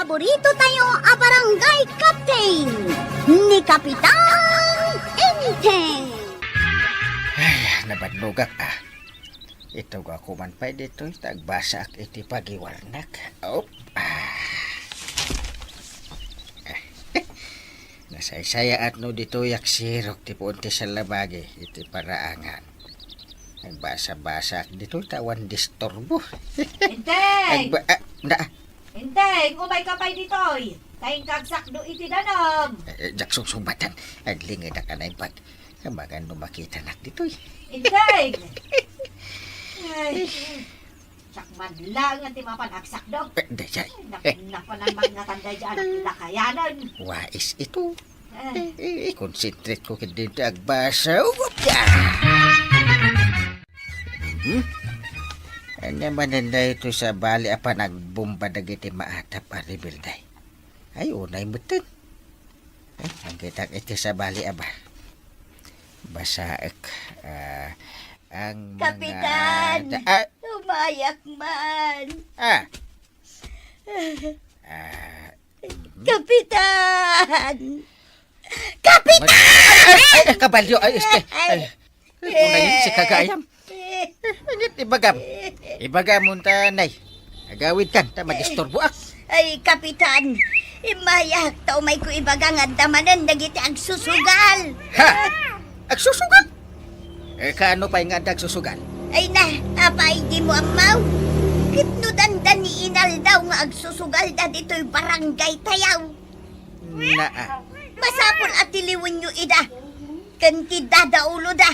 paborito tayo a barangay captain ni Kapitan Enteng. Ay, nabadlugak Ito ako man pa dito, tagbasa ak iti pagiwarnak. Nasaysaya at no dito yak sirok ti punti sa labagi iti paraangan. Nagbasa-basa ak dito tawan disturbo. Enteng! Na, Enteng! Umay ka pa'y ditoy! Tayong kagsakdo iti danom! jaksong sumbatan. Adlingid ka na impag. Kamagan no makita nak dito Enteng! Ay, sakman lang ang timapanagsak do. Dayay. Napan ang mga tanda dyan ang nakayanan. Wais ito. Ay, Concentrate ko kaya dito agbasa. Ano man nanda ito sa bali apa nagbomba dagiti maatap a rebelday. Ay, unay mutin. Ang kita ito sa bali aba. Basaek. Ang Kapitan! mga... Umayak man. Kapitan! Ay, kabalyo. Ay, unay si kagayam. Ibagam. Ibagam mo tanay. Agawid kan, ta magistorbo ak. Ay, Kapitan! Imayak ta umay ko ibagang at damanan dagiti ang susugal. Ha? Agsusugal? Kaano pa yung agsusugal? Ay na, apay di mo amaw. Kitno dandan ni Inal daw nga agsusugal da dito'y barangay tayaw. Masapol at tiliwin nyo ida. Kanti dadaulo da.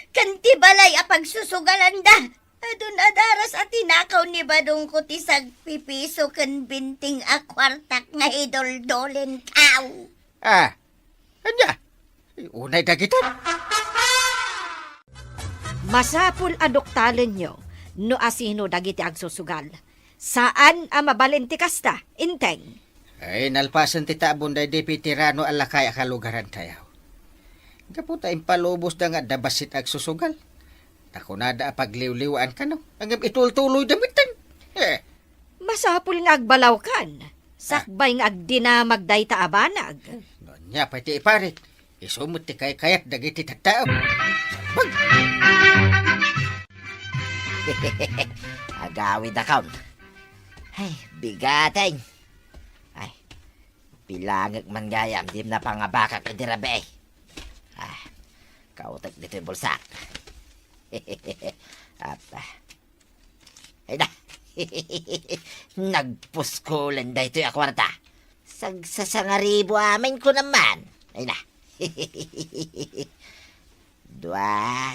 Kanti balay apag susugalan da. Adun adaras at tinakaw ni Badong ko tisag pipiso kan binting akwartak nga idol-dolen kaw. Anya? Unay dagitan. Masapul adoktalan nyo, no asino dagiti agsusugal. Saan ang mabalenti kasta, Inteng? Ay, nalpasan ti tabon day di pitirano alakay akalugaran tayaw. Kaputa impalubos da nga dabasit agsusugal. Takunada pagliw-liwaan ka no. Ang itultuloy damitan. Masapul nga agbalaw kan. Sakbay nga agdinamag day taabanag. Nya pati iparit. Isumot ti kayat dagiti tattao. Agawid account. Ay, bigatay. Ay, pilangag man gayam, di na pangabaka ka dirabe. Kautak dito yung bulsak. Ay na. Nagpuskulan da ito yung akwarta. Sagsasangaribo amin ko naman. Ay na. Dua.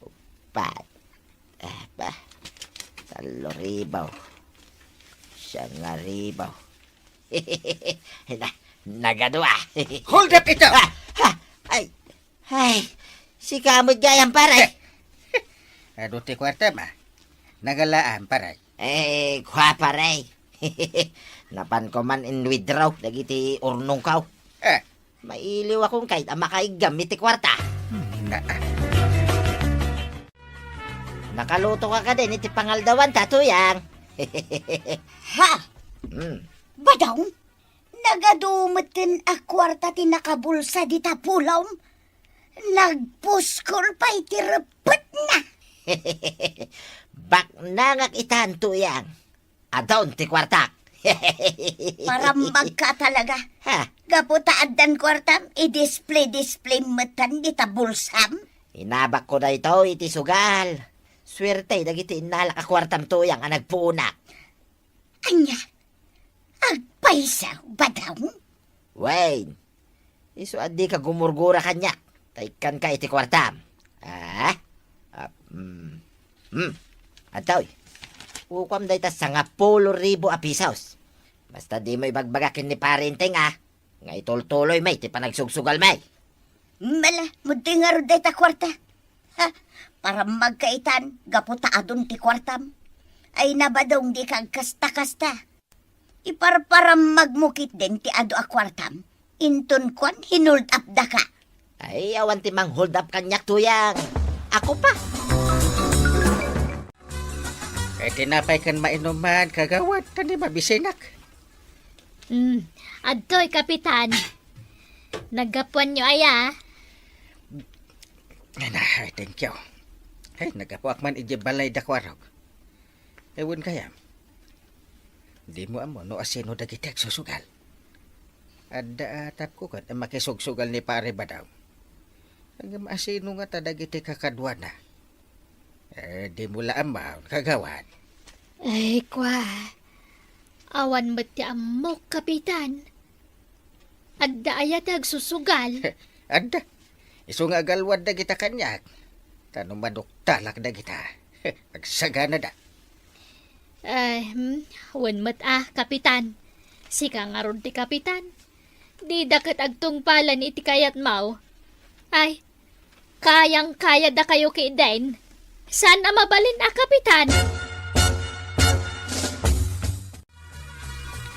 Upat. Taloribaw. Siyangaribaw. Nagadwa. Hold up ito! Ay, si kamot gayang paray. Ano ti kwarta ma? Nagalaan paray. Kwa paray. Napan ko man in withdraw. Dagiti urnong kaw. Mailiw akong kahit ang makaigam iti kwarta. Nakaluto ka din iti pangaldawan, tatuyang. Ha? Badong? Nagadumutin a kwarta ti nakabulsa di tapulaw. Nagpuskol pa iti repet na. Bak nangak itan tuyang. Adon ti kwartak. Para magka talaga. Ha? Gaputaad dan kwartam, i-display metan di tabulsam. Inabak ko na ito iti sugal. Swerte dagiti inalak a kwartam tuyang ang nagpuunak. Anya? Agpaisaw, badong? Wayne, iso adi ka gumurgura kanya. Taikan ka iti kwartam. Atoy, ukam day ta 10,000 a pisos. Basta di mo ibagbagakin ni parenteng nga itultuloy may ti panagsugsugal may. Mala, muti nga ro day ta kwarta. Ha? Para magkaitan, gaputaadon ti kwartam. Ay nabadong di kag kasta-kasta. Para magmukit din ti ado a kwartam. Intun kwan, hinold up da ka. Ay, awan ti mang hold up kanyak tuyang. Ako pa. Tinapay kan mainuman, kagawad, tani mabisinak. Adtoy, Kapitan. Naggapuan nyo aya. Ay, thank you. Ay, nagapuak man iji balay dakwarog. Ewan kaya. Di mo amo, no asino dagitek susugal. Ada atap ko kat, makisugsugal ni pare ba daw. Ang asino nga tadagitek kakadwana. Di mo laamaw, kagawan. Ay, kwa. Awan mati amok, Kapitan. Adda aya tagsusugal. Ada. Iso nga galwad na kita kanyak. Tanong manuktalak na kita. Nagsagana da. Wan mat Kapitan. Sika nga ron ti Kapitan. Di dakat agtong palan iti kayat mau. Ay, kayang-kaya da kayo kay Dain. Saan mabalin Kapitan?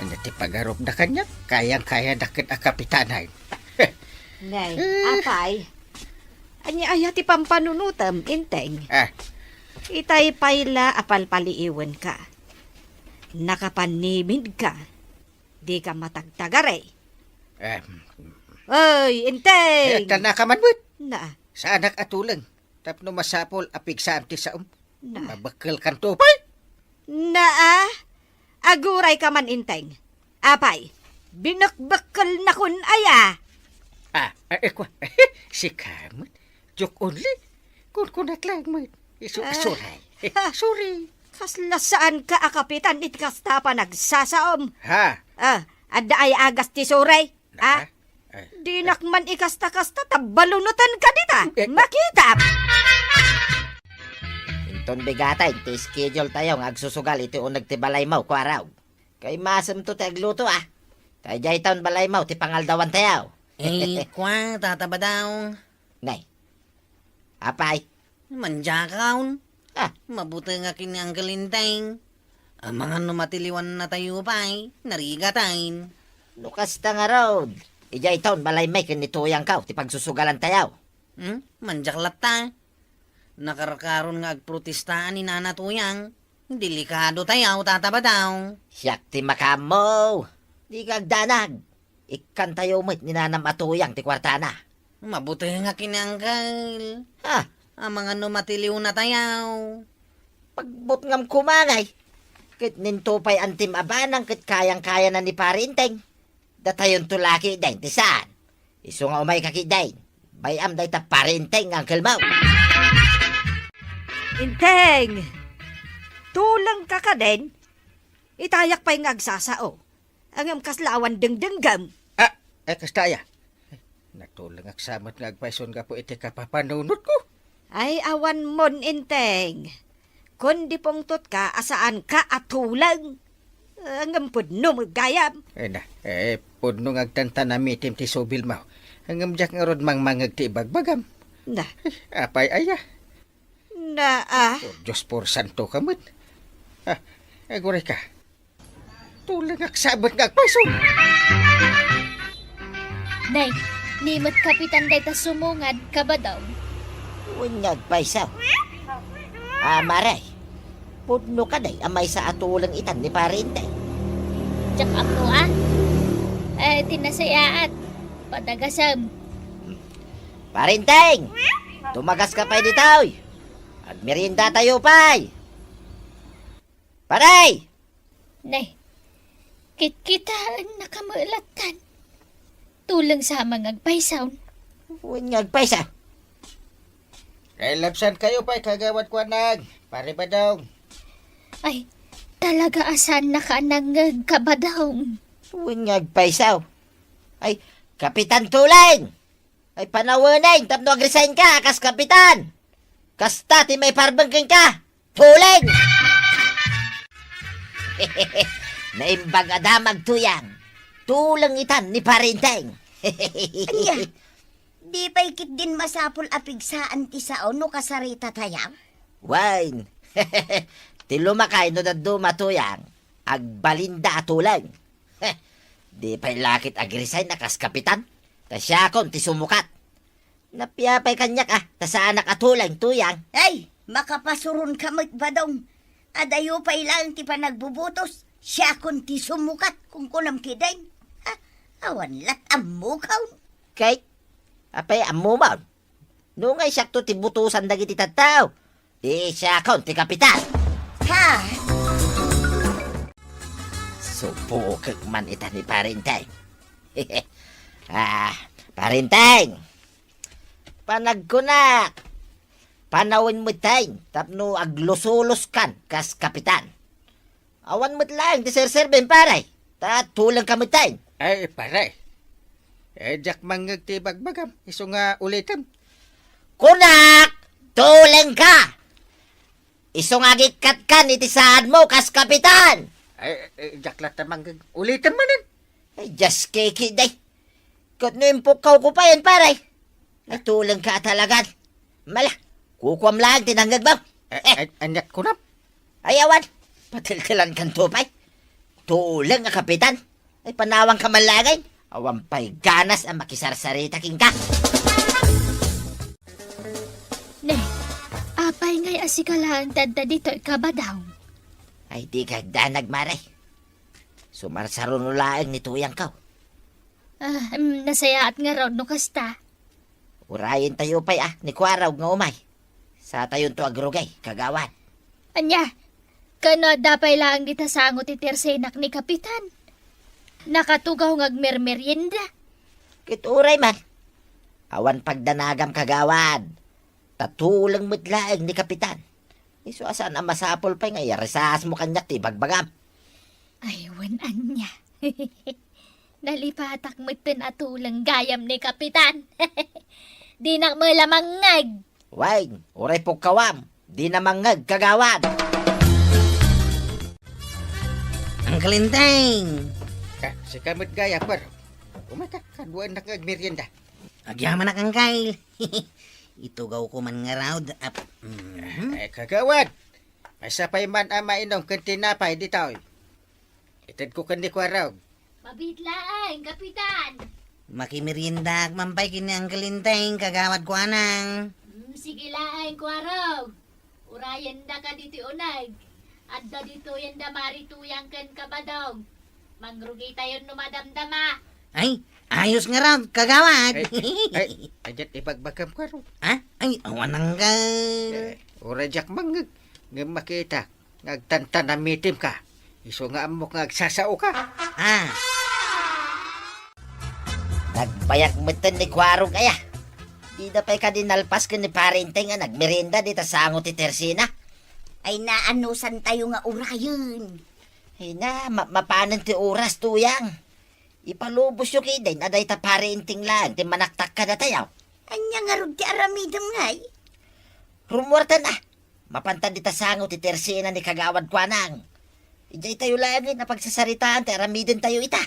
Ano ti pagarop na kanyak? Kayang-kaya dakit a kapitanan. Nay, apay. Anya aya ti pampanunutam, inteng. Itay payla apal paliiwan ka. Nakapanimid ka. Di ka matagtagare. Oy, inteng! Tanakamanwit. Na, Sa anak atulang. Tapno masapol apig sa amti sa na. Mabakal kan tupay. Na, aguray ka man, inteng. Apay, binakbakal na kun aya. Kwa. Si kamot. Joke only. Kunat lang mo. Sorry. Sorry. Kasla saan ka, Kapitan, it kasta pa nagsasaom. Ha? Adda ay agas ti suray. Di nakman ikasta-kasta, tabalunutan ka dita. Makita. Inton bigatay, ti schedule tayo ng agsusugal iti unag ti balay mo, kwaraw. Kay masam to ti agluto Kay jay taon balay mo, ti pangaldawan tayo. Kwa, tataba daw. Nay, apay. Manja kaon. Ah. Mabuti nga kini ang galinteng. Ang mga numatiliwan na tayo pa'y, narigatain. Lukas ta nga road. Ijay taon balay may kinituyang ka, ti pagsusugalan tayo. Manjaklat ta. Nakarakaron nga agprotestaan ni Nana Tuyang. Delikado tayo, tataba daw. Siyak ti makamo. Di kagdanag. Ikan tayo mo't ninanam atuyang ti kwartana. Mabuti nga kini Uncle. Ha? Ang mga numatiliw na tayo. Pagbot ngam kumangay. Kit nintupay antim abanang kit kayang-kaya na ni parinteng. Datayon tulaki dahin ti saan. Iso nga umay kakidahin. Bayam dahi ta parinteng Uncle Mau. Inteng! Tulang ka ka din. Itayak pa'y ngagsasao. Ang kaslawan dengdenggam. Kastaya. Natulang aksamat nga agpaison ka po iti kapapanunod ko. Ay awan mon, inteng. Kundi pongtot ka, asaan ka atulang. Ang pudno magayam. Pudno nga agtantanamitim ti subil mo. Ang amjak nga rod mangmangag ti bagbagam. Na, Apay aya. Diyos por santo kamot. Aguray ka. Tulang aksamat nga agpaison. Nay, nimot Kapitan day ta sumungad ka ba daw? Unyag paisaw. Maray. Pudno ka day amay sa atulang itan ni parinteng. Tsak ako tinasayaat. Padagasam. Parinteng! Tumagas ka pa'y ditoy. At merienda tayo pa'y. Paray! Nay, kita nakamulatan. Tulang sa mga agpaisaw. Unyag paisaw. Kay lapsan kayo pa'y kagawad ko nag. Pare ba daw? Ay, talaga asan nakanangag ka ba daw? Unyag paisaw. Ay, Kapitan Tuling! Ay, panawanin! Tapno agresign ka, kas kapitan! Kasta, ti may parbangking ka! Tuling! Naimbag adamag tuyang. Tulang itan ni parinteng. Anya, di pa ikit din masapol apig sa anti sao no kasarita tayaw? Wine. Ti lumakay no daddo matuyang. Agbalinda tulang. Di pa'y lakit agresign na kas kapitan. Ta siya kon ti sumukat. Napiyapay kanyak ta sa anak atulang tuyang. Ay, makapasurun ka magpadong. Adayo pa ilang ti panagbubutos. Siya akong ti sumukat kung kunam kidain. Ha? Awan lat amukaw. Kay, apay amo ba? No nga sakto ti butusan dagiti tattaw. Siya akong ti kapitan. Ha? Supukag man ita ni Parinteng. Parinteng! Panagkunak! Panawin mo tayo, tapno aglusulos kan, kas kapitan. Awan mo't lang, ti sir-serben paray. Tulang ka mo tayo. Ay, pare. Jak mangag ti bagbagam. Iso nga ulitam. Kunak! Tulang ka! Isong agikat kan, iti saan mo, kas kapitan. Ay, jak lata mangag ulitam manin. Ay, just kiki day. Kat no impukaw ko pa yan, paray. Ay, tulang ka talaga. Mala, kukuam lang, tinanggag ba? Anyat ko na. Ayawan, patiltilan kan tupay. Tulang nga kapitan. Ay, panawang ka malagay. Awan pa'y ganas ang makisarsarita king ka. Ne, apay ngay asikalaan tadta dito ikabadaw. Ay, di kagdanag, maray. Sumarsaron ulaang ni tuyang ka. Nasaya at nga raw no kasta. Urayin tayo pa'y ni Kwaraw nga umay. Sa tayon to agrugay, kagawan. Anya, kano dapay lang dita sangot iti tersenak ni kapitan. Nakatugaw ngagmermeryenda. Kituray man. Awan pagdanagam kagawan. Tatulang mutlaang ni kapitan. Iso asan ang masapol pa'y nga yarisas mo kanyak ti bagbagam. Aywan anya. Nalipatak mo tin atulang gayam ni kapitan. Di na mo lamangag. Way, uray po kawam. Di na mangag kagawan. Ang kalinteng! Si kamot gaya par. Umata, kaduan na kag merienda. Agyaman na kang Kyle. Itugaw ko man nga raw. Ay, kagawad. Ay, sapay man ama inom kan tinapay di tao. Itad ko kan di kwaraw. Mabitlaan, kapitan. Makimerienda mampay kini ang kalinteng kagawad ko anang. Sige laing ko araw. Urayan da ka dito unag. Adda dito yan da marituyang kan kabadaw. Mangrugi tayo numadamdama. Ay, ayos nga raw kagawad. Ajat ibagbagam kwaraw. Ha? Ay, awanang ka. Ura jak mangag. Nga makita. Ngagtantan na mitim ka. Iso nga amok ngagsasao ka. Ah, Nagpayak mutan ni Kwaro kaya. Di na pa'y kadinalpas ka ni Parinteng nga nagmerienda di tasango ti Tersina. Ay naanusan tayo nga urayon. Ay na, mapanan ti oras tuyang. Ipalubos yung kiday na day ta Parinteng lang ti manaktak ka na tayaw. Anya nga rod ti aramidam ngay. Rumorta na. Mapantad di tasango ti Tersina ni Kagawad Kwanang. Ijay tayo lagi na pagsasaritaan ti aramidin tayo ita.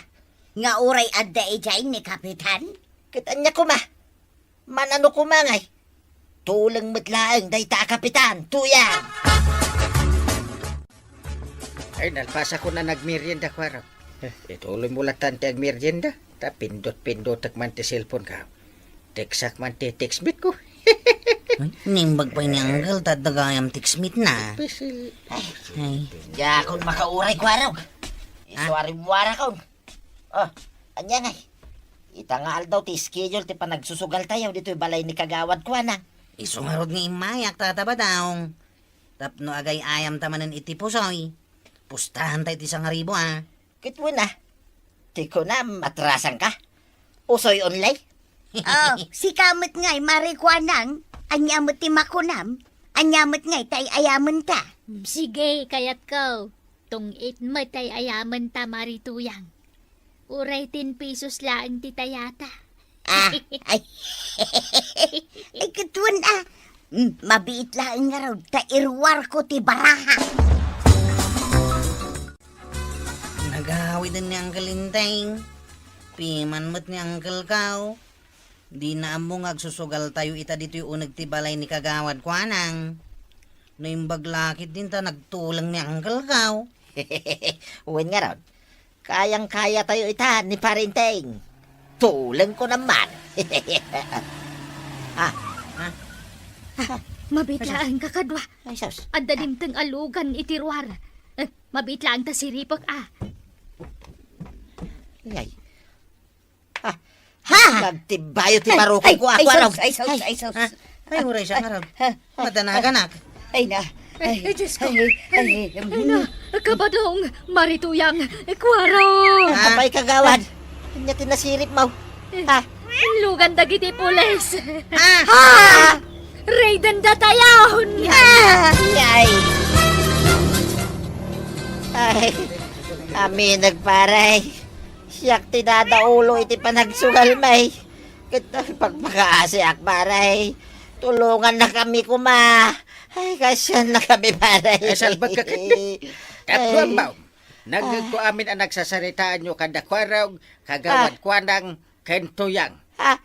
Nga uray adda ijay ni kapitan. Kitanya ko ma. Manano ko mangay. Tulang matlaang day ta kapitan. Tuyang. Ay, nalpasa ko na nagmerienda kwaraw. Ituloy mo latan ti ang merienda. Ta pindot-pindot man ti cellphone ka. Teksak man ti textbit ko. nimbag pa ni Uncle tadagayam tiksmit na. Pesil. Ay, Ya kung makauray ko araw. Isuari buwara ko. Oh, anya ngay. Itangal daw ti schedule ti panagsusugal tayo dito balay ni Kagawad ko na. isungarod nga imayak tataba daw. Tapno agay ayam tamanan iti pusoy. Pustahan tayo ti sangaribo ah. Kitwo na. Tiko na matrasan ka. Usoy online. Oh, si kamot ngay marikwanang. Anyamot ti makunam. Anyamot ngay tay ayaman ta. Sige, kayat ko. Tungit mo tay ayaman ta marituyang. Uray 10 pesos lang ti tayata. Ay. Ay katuan mabiit lang nga raw ta irwar ko ti baraha. Nagawid din ni Uncle Inteng. Piman mo't ni Uncle Kao. Di na among agsusugal tayo ita dito yung unag tibalay ni Kagawad ko anang. Naimbag lakit din ta nagtulang ni Uncle Kao. Uwan nga raw. Kayang-kaya tayo ita ni Parinteng. Tulang ko naman. Mabitlaan ka kadwa. Ay, sus. Adda dimteng alugan itirwar. Mabitlang ta si Ripok Ay. Ha? Nagtibayo ti paroko ko ako araw. Ay, sus, ay, sus. Ay, huray siya nga raw. Matanagan Ay, na. Ay, Diyos ko. Ay, Ay na, kabadong, marituyang, kwaro. Apay kagawad. Kanya tinasirip mo. Ha? Lugan dagiti pulis. Ha? Raiden datayahon. Ay. Ay. Kami nagparay. Siyak tinadaulo iti panagsugal may. Kita pagpakaasi akbaray. Tulungan na kami kuma. Ay, kasyan na kami paray. Ay, salbag ka kiti. Kapwa mo. Nagko amin ang nagsasaritaan nyo kada kwaraw, kagawad kwanang kentuyang. Ha?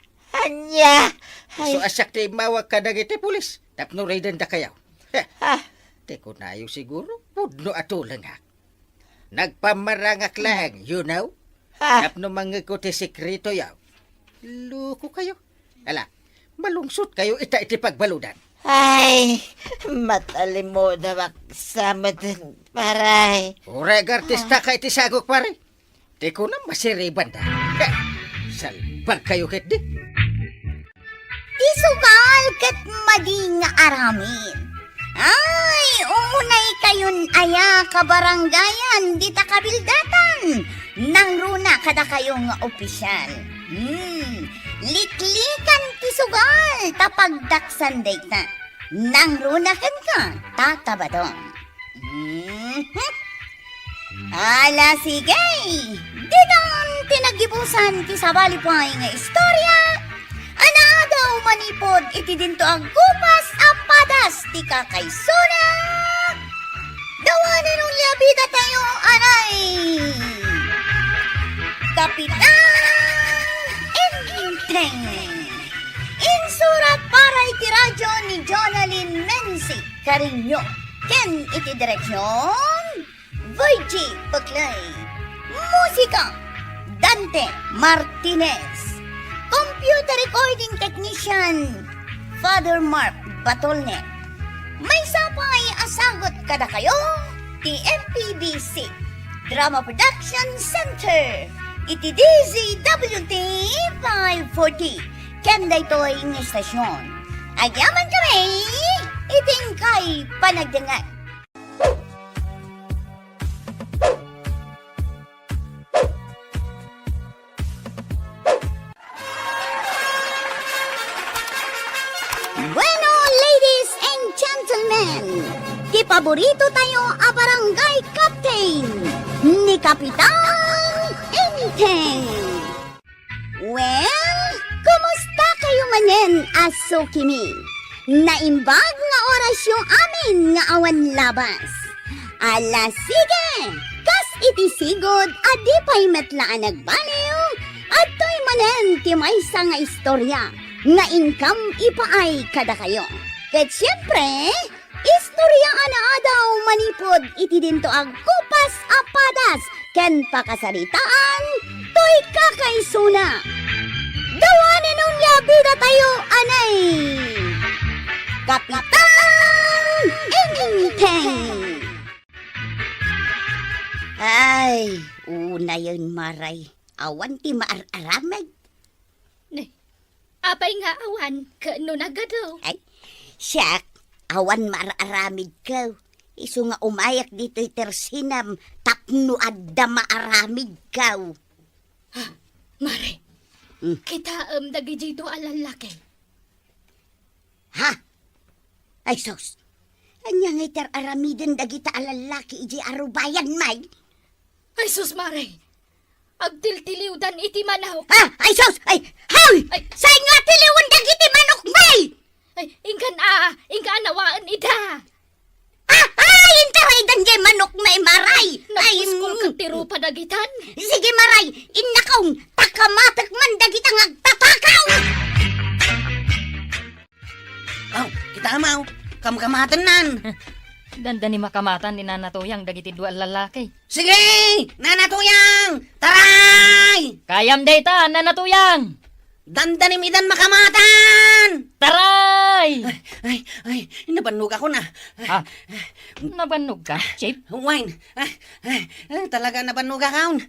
Anya. Ay. So asak ti mawag ka dagiti pulis. Tapno Raiden da kayaw. Ha? Te ko nayo siguro. Pudno atulang ha. Nagpamarangak lang, you know? Ha? Tapno mga ko ti sekreto yaw. Luko kayo. Ala, malungsot kayo iti pagbaludan. Ay, matalim mo na maksama din, paray. Ureg artista ka iti sagok pare. Di ko na masiriban da. Salbag kayo kit di. Isugal kat mading aramin. Ay, umunay kayon aya kabaranggayan di ta kabildatan. Nang runa kada kayong opisyal. Liklikan ti sugal tapagdaksan dayta. Nang runa kan ka tatabadong. Ala sige. Ditan tinagibusan ti sabalipay nga istorya. Ana daw manipod iti dinto ang gupas apadas ti kakaysuna. Dawanan ng labida tayo, anay. Kapitan Enteng. Insurat para iti radyo ni Jonalyn Menzi Carino. Ken iti direksyon Virgie Buckley. Musika Dante Martinez. Computer recording technician Father Mark Batolne. May sapay asagot kada kayo ti MPBC Drama Production Center iti DZWT 540 ken daytoy ng estasyon. Agyaman kami iting kay panagdangan. Bueno, ladies and gentlemen, kipaborito tayo a barangay captain ni Kapitan Enteng. Well, kumusta kayo manen, aso kimi? Naimbag nga oras yung amin nga awan labas. Ala sige, kas iti sigod adi pa'y metlaan nagbaliw at to'y manen ti maysa nga istorya nga ingkam ipaay kada kayo. Ket siyempre, istorya ana daw manipod iti dinto ang kupas apadas ken pakasaritaan to'y kakaysuna. Dawanin nung yabida tayo, anay! Kapitan Enteng! Ay, una yun maray. Awan ti maararamag. Apay nga awan, kano nagado. Ay, siyak, awan maararamid ka. Isu nga umayak dito'y tersinam, tapno adda maaramid ka. Mare, kita dagiti do alalaki. Ha? Ay, sos. Anya nga iter aramiden dagita alalaki iji arubayan, may. Ay sus, Mare, agtiltiliwdan iti manok. Ha? Ay, sos! Ay, haw! Ay. Say nga tiliwan dagiti manok, may! Ay, ingkan nawaan ida. Ay, intaray danjay manok, may maray! Ay, Napuskol kang tiro padagitan. sige, maray! Innakaw, takamatak man dagitang agtatakaw! Oh, kita amaw. Kamkamatan nan. Danda ni makamatan ni nanatuyang dagiti dua lalaki. Sige! Nanatuyang! Taray! Kayam data, nanatuyang! Dandanim idan makamatan! Taray! Ay, nabannog ako na. Ah, nabanog ka, Chip? Wine. Talaga nabannog ako.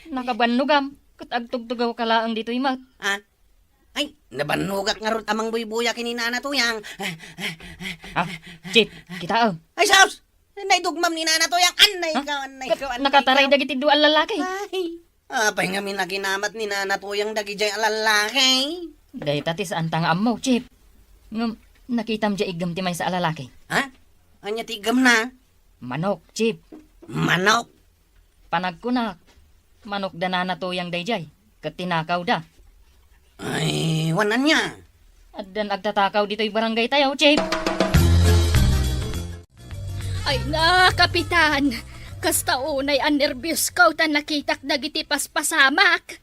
Nakabanugam. Kat agtugtugaw ka laang dito imat. Ay, nabanugak nga ron amang buy-buya kinina na tuyang. Ah, Chip, kita Ay, Saus! Naidugmam ni Nana tuyang. Anay ka. Nakataray dagiti dual lalaki. Ay, apay nga minaginamat ni Nana tuyang dagijay alalaki. Dahil tati saan tanga mo, Chip. Ngam, nakitam dya igam ti may sa alalaki. Ha? Anya tigam na? Manok, Chip. Manok. Panagkunak. Manok da na natuyang dayjay. Kat tinakaw da. Ay, wanan niya. At dan agtatakaw dito'y barangay tayo, Chip. Ay na, kapitan. Kasta unay ang nervyos ko tan nakitak dagiti paspasamak.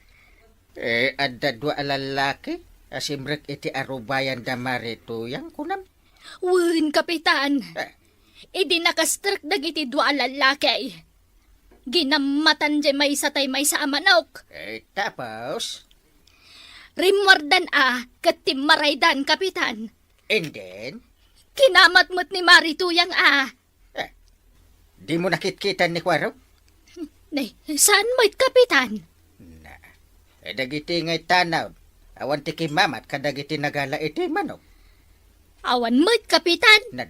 Adda dua alalaki. Asimrek iti arubayan da marituyang kunam. Wun, kapitan. Idi nakastrik dagiti dua lalaki. Ginamatan di may satay may sa amanok. Tapos, Rimwardan katim maraydan, kapitan. and then, Kinamatmut ni Marituyang di mo nakitkitan ni Kwaraw? Nay, saan mo'y kapitan? Dagiti ngay tanaw. Awan ti kimamat kadagiti nagala iti manok. Awan mo'y kapitan. Na.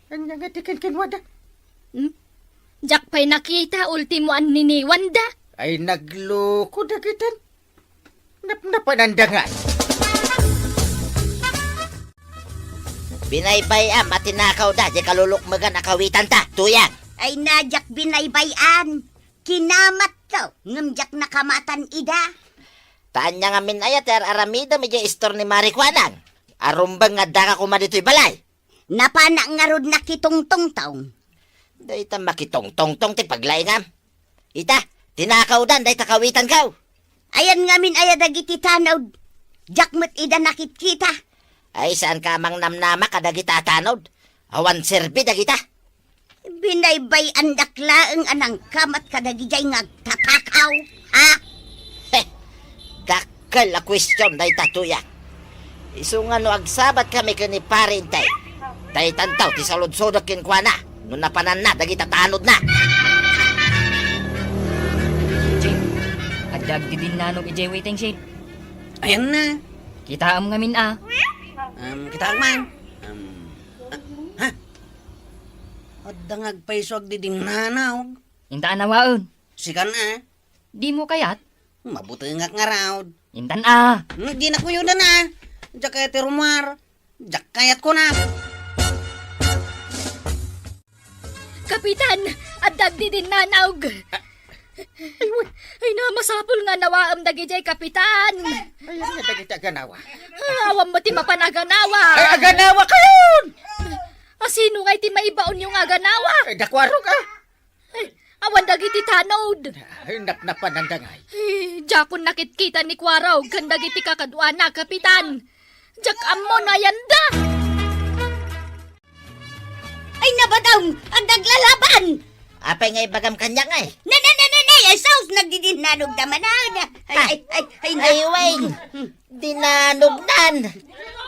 Anya nga ti kinkinwada? Jak pa'y nakita ultimo an niniwan da. Ay nagloko dagitan. Napanandangay. Binaybay matinakaw da, di kalulukmagan akawitan ta, tuyang. Ay najak binaybayan. Kinamat to. Ngamjak nakamatan ida. Taan niya nga minayat, aramida medyo istor ni Marikwanang. Arumbang nga da ka kuma dito'y balay. Napana nga rod nakitungtong taong. Day ta makitong-tong-tong ti paglaingam. Ita, tinakaw dan, day takawitan kaw. Ayan nga min dagiti tanaw. Jakmet ida nakikita. Ay, saan ka mang namnama kadagita tanod? Awan serbi dagita. Binaybayan daklaang anang kamat kadagijay nga tatakaw. Ha? Heh, dakal a question day tatuya. Iso nga no agsabat kami kani parintay. Day tantaw ti salud-sudok kinkwana. No napanan na, dagita tanod na. Chip, adag di din nanog ijay waiting, Chip. Ayan na. Kita am ngamin Kita man. Ha? Adang agpaiswag di ding nanaw. Intaan nawaon. Sikan Di mo kayat? Mabuti nga nga raw. Intan Di na kuyo na na. Diyak kaya ti rumar. Diyak kayat ko na. Kapitan, adag di din nanaog. Ay na, masapul nga nawaam dagijay, kapitan. Ayan nga dagiti aganawa. Awam mo ti mapanaganawa. Ay, aganawa kayon! Sino nga ti maibaon yung aganawa? Ay, dakwaro ka. Awan dagiti tanod. Ay, napanandangay. Jakon nakitkita ni Kwaraw, kan dagiti kakadwana, kapitan. Jak ammo na yanda. Ay nabadaw! Ang naglalaban! Apay nga ibagam kanya nga eh. Ay, saus nagdidinanog naman na. Ay, Ay, weng! Dinanugnan!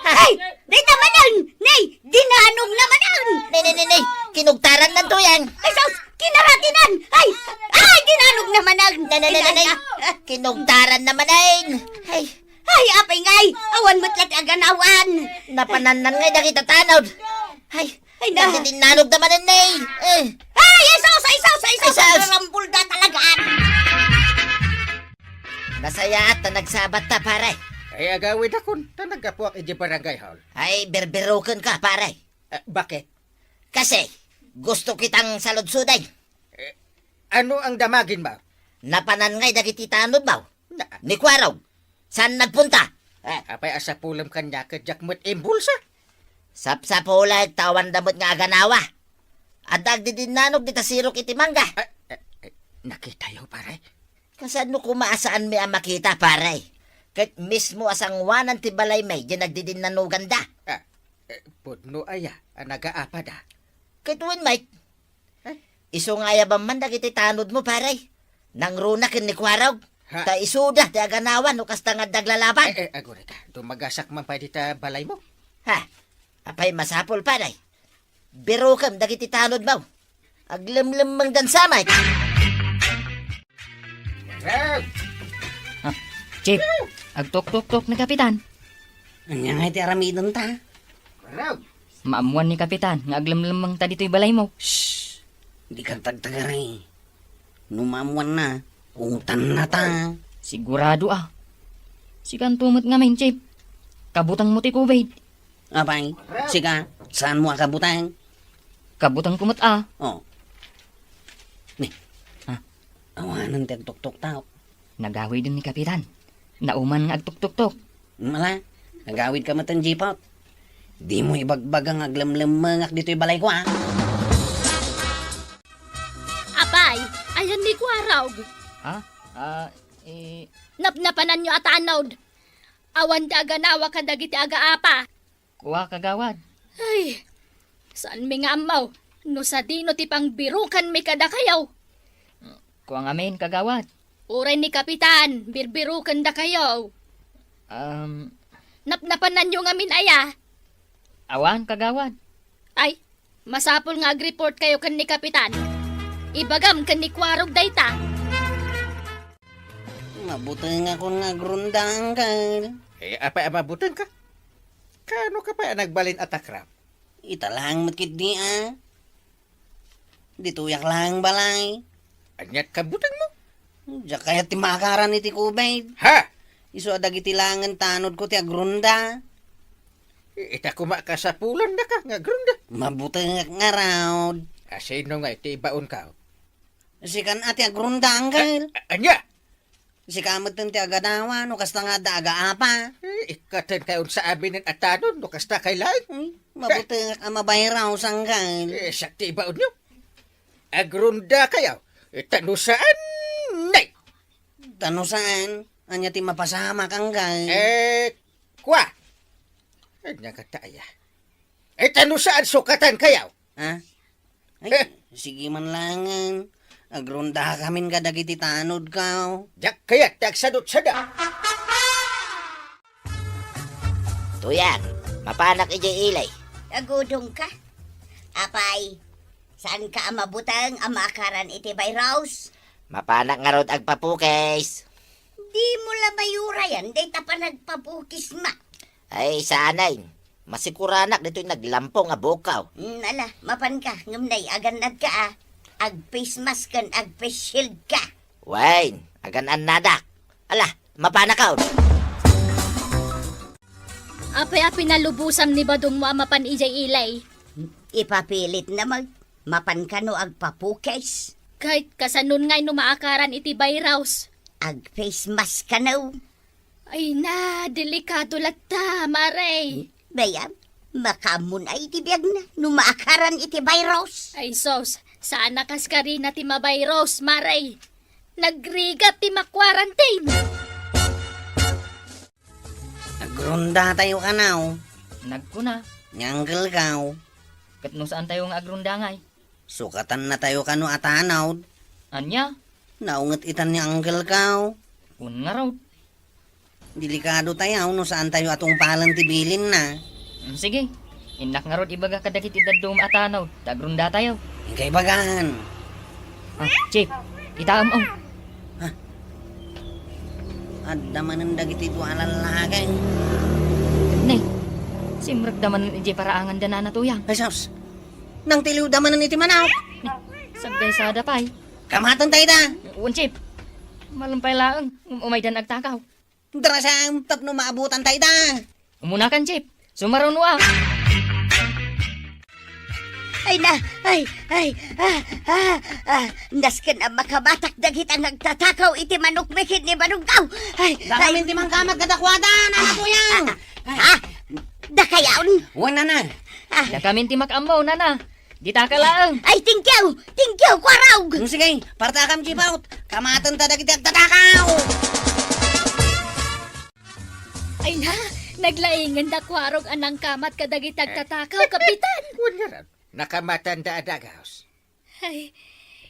Ay, di tamanan! Nay, dinanog naman ang! Nay! Kinugtaran ng tuyang! Ay, saus, kinaratinan! Ay, dinanog naman ang! Nay! Kinugtaran naman ay! Ay, apay ngay! Awan mo't lat aganawan! Napananan nga dagita tanod! Ay, na. Dinanug naman nay! Ay, saus! Ay, saus! Rambul da talagaan! Nasaya at nagsabat ta, pare. Ay, agawid akon. Tanagapuak iji barangay hall. Ay, berberoken ka, pare. Bakit? Kasi, gusto kitang saludsuday. Ano ang damagin ba? Napanan nga'y dagiti tanod ba? Na, Ni Kwaraw, saan nagpunta? apay asa pulam kanya kadyak mo't imbulsa. Sapsapulag tawan damot nga aganawa. Adag di dinanog di tasirok iti mangga. Nakita yo, pare. Kasano kumaasaan mi ang makita, pare? Kahit mismo asang wanan ti balay may di nagdidinanugan da. Pudno aya, nagaapa da. Kahit win, Mike. Iso nga yabang man dagiti tanod mo, pare. Nang runakin ni Kwaraw. Ha? Ta isuda ti aganawan no kasta nga daglalaban. Agore ka. Dumagasak man pa dita balay mo. Ha? Apay masapol pa day. Biro kam dagiti tanod mo. Aglemlem mang dansamay. Raw! Chip, agtok-tok-tok ni Kapitan. Anya nga iti aramidon ta. Raw! Maamuan ni Kapitan, nga aglamlamang ta dito'y balay mo. Shhh! Di ka tagtagari. Numamuan na. Utan na ta. Sigurado ah. Sikan tumot nga main, Chip. Kabutang mo ti kubay. Apay, sika, saan mo akabutang? Kabutang kumot ah. Oh. Ni. Ha? Awanan ti agtok-tok tao. Nagawi din ni Kapitan. Nauman nga agtok-tok-tok. Mala, nagawid ka matan jipot. Di mo ibagbag ang aglamlamangak dito'y balay ko, ha? Apay, ayan ni Kwarog. Ha? Napnapanan nyo at anod. Awan da aganawa ka dagiti agaapa. Kuha kagawad. Ay, saan mi nga amaw? No sa dino ti pang birukan mi kada kayaw. Kuha nga main kagawad. Uray ni Kapitan, birbirukan da kayaw. Napnapanan nyo nga min aya. Awan kagawad. Ay, masapol nga ag-report kayo kan ni Kapitan. Ibagam kan ni Kwarog dayta. Mabuti nga kung nagrundang ka. Apay amabutan ka. Kano ka pa nagbalin atakrap? Italang matkit di, ah. Dituyak lang balay. Anyat kabutan mo? Diya kaya timakaran iti kubay. Ha? Iso adagiti langan tanod ko ti agrunda. Ita kumaka sa pulan na ka, nga grunda. Mabuti nga raw. Sino nga iti baon ka? Sikan ati agrunda ang kail. Anya? Sikamot ti agadawan o kasta nga daga apa. Ikaten kayon sa amin ng atanon, no kasta kay lain. Mabuti nga mabayraw sang kail. Sakti baon nyo. Agrunda kayo. Tanusaan, nay. Tano saan? Anya ti mapasama kang kail. Kwa. Anya kataya. Tanusaan sukatan kayo. Ha? Ay, sige man langan. Agrunda kamin ka dagiti tanod ka. Yak kaya tagsadot sada. Tuyang, mapanak ijay ilay. Agudong ka. Apay, saan ka amabutang amakaran iti bayraus? Mapanak nga rod agpapukes. Di mo la bayura yan, day pa nagpapukis ma. Ay, sanay. Masikuranak dito'y naglampong nga bukaw. Ala, mapan ka, ngamnay, aganad ka ah. Ag-face mask kan, ag-face shield ka. Wain, aganan nadak. Ala, mapanakaw. Apay pinalubusan ni Badong mo amapan ijay ilay. Ipapilit na mapan ka no agpapukis. Kahit kasanon ngay no maakaran iti bayraus. Ag-face mask ka no. Ay na, delikado lata, maray. Bayam, makamun ay tibiyag na, numaakaran iti bayros. Ay sos, saan nakas ka rin na ti mabayros, maray? Nagrigat ti makwarantine. Agrunda tayo ka now. Nagkuna. Nyanggal ka. Kat no saan tayo nga agrunda ngay. Sukatan na tayo ka no atanaw. Anya? Naungat itan ni anggal ka. Un nga raw. Delikado tayo no saan tayo atong palang tibilin na. Sige. Inak nga rod ibaga kadagit idadum atanaw. Tagrunda tayo. Ikay bagan. Chip, itaam oh. Adda man ang dagiti ito alalagay. Ne, simrag daman ng ije paraangan dana na tuyang. Ay sos, nang tiliw daman iti manaw. Sagbay sa dapay. Kamatan tayo da. Un Chip, malumpay laang. Umay dan agtakaw. Dara sa tap no maabutan tayo da. Umuna kan Chip. Sumaron wa. Ay na, nasken ang makabatak dagit ang nagtatakaw iti manok mekit ni Banunggaw. Dakamin ti mangkamat kadakwada, nanatuyang. Ha? Dakayaon? Wana na. Dakamin ti makamaw na na. Dita ka laang. Ay, thank you, Kwaraw. Sige, parta kam chipaut. Kamatan ta dagiti agtatakaw. Ay na, naglaingan da Kwarog anang kamat kadagitag tatakaw, Kapitan. Wala nakamatanda adagaos. Ay,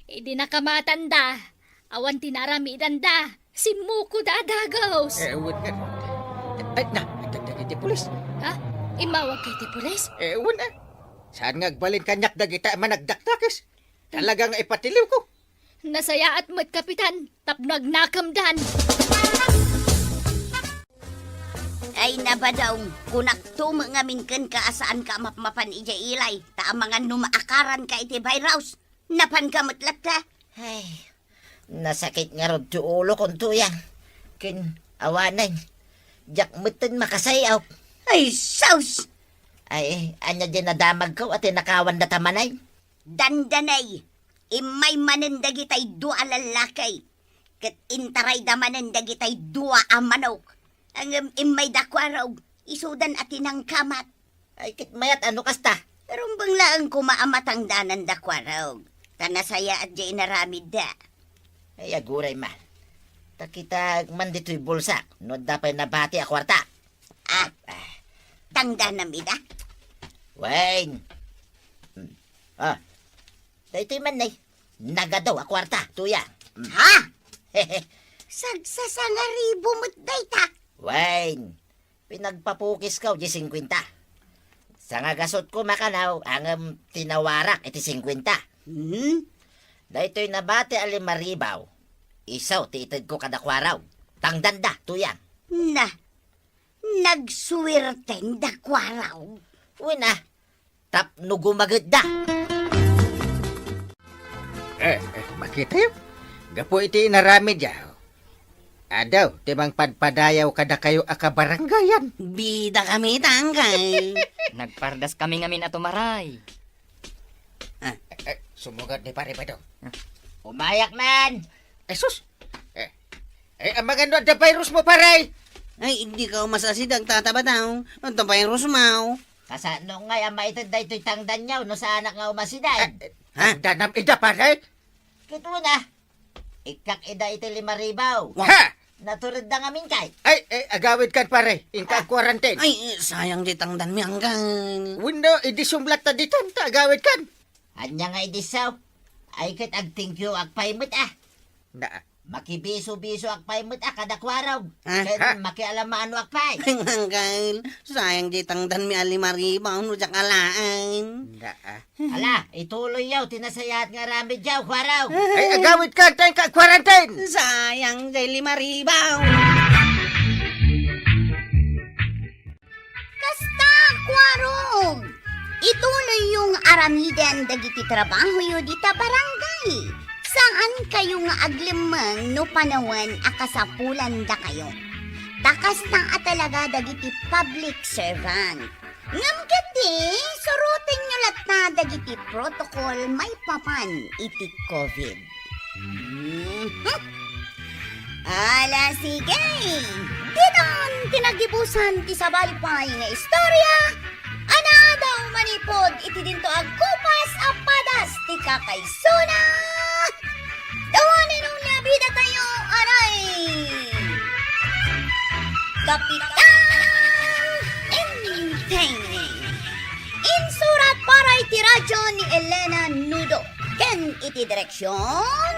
hindi nakamatanda. Awan tinarami danda. Si Muko Dadagaws. Ewan ka. Ay, na, dagiti pulis. Ha? Imawag kay ti pulis? Ewan na. Saan nga agbalin kanyak dagita managdakdakis? Talagang ipatiliw ko. Nasaya at mat kapitan, tapnag nakamdan. Ay nabadaw, kunak tumangamin kan ka asaan ka mapmapan ija ilay, ta mga numaakaran ka iti virus. Napan ka matlat ka. Ay, nasakit nga rod ti ulo kong tuyang. Kin, awanan. Jak mutin makasayaw. Ay, saus! Ay, anya din nadamag ko at nakawan na tamanay. Dandanay, imay manandagitay dua lalakay. Kat intaray da manandagitay dua amanok. Ang imay dakwaraw, isudan atinang kamat. Ay, kit mayat ano kasta? Pero banglaan kumaamatang danan dakwaraw. Tanasaya at jay naramid da. Ay, aguray man. Takita man dito'y bulsa. No dapay nabati a kwarta. Ah, tangda na mida. Wayne. Ah, dito'y man nay. Nagadaw a kwarta, tuya. Ha? Sagsasangaribo mo't dayta. Wayne, pinagpapukis ka, di 50. Sa nga gasot ko makanaw, ang tinawarak, iti 50. Hmm? Daytoy nabate a 5,000. Isaw, tiitid ko kadakwaraw. Tangdanda, tuyang. Na, nagsuwerteng dakwaraw. Una, tapno gumagad da. Makita yun. Gapo iti narami dyaw. Adaw, timang padpadayaw kada kayo akabaranggayan. Bida kami tangkay. Nagpardas kami ngamin ato maray. Sumugat ni pare ba daw? Umayak man. Sus! Ang maganda da virus mo pare! Ay, hindi ka umasasid ang tatabataw. Ang virus mo. Kasano nga ang maitid daytoy tangdan niyaw no sa anak nga umasidan. Ha? Danam ida pare! Kito na. Ikak ida iti 5,000. Ha! Naturid na ngamin kay. Ay, agawid kan pare. Inka quarantine. Ay, sayang di tangdan mi hanggang. Windo, idisumlat ta ditan. Ta agawid kan. Anya nga idisaw. Ay kat ag thank you ag paimot ah. Na, Makibiso-biso ag paimot ah kadakwaraw. Ha? Kaya makialamaan ag pay. Hanggang, sayang di tangdan mi 5,000. Ano dyan kalaan? na. Ala, ituloy yaw. Tinasayat nga ramid yaw, kwaraw. Ay, agawid kan tayo ka quarantine. Sayang di 5,000. Kasta, kwarog! Ituloy yung aramidan dagiti trabaho yu dita barangay. Saan kayo nga aglimang no panawan akasapulan da kayo? Takas na atalaga dagiti public servant. Ngam kati, surutin nyo lat na dagiti protocol may papan iti COVID. Ala sige! Dinon tinagibusan ti sabalpay nga istorya. Ana daw manipod iti dinto agkupas apadas ti kakaysuna. Dawanin nung nabida tayo aray. Kapitan Enteng. Insurat para iti radyo ni Elena Nudo. Ken iti direksyon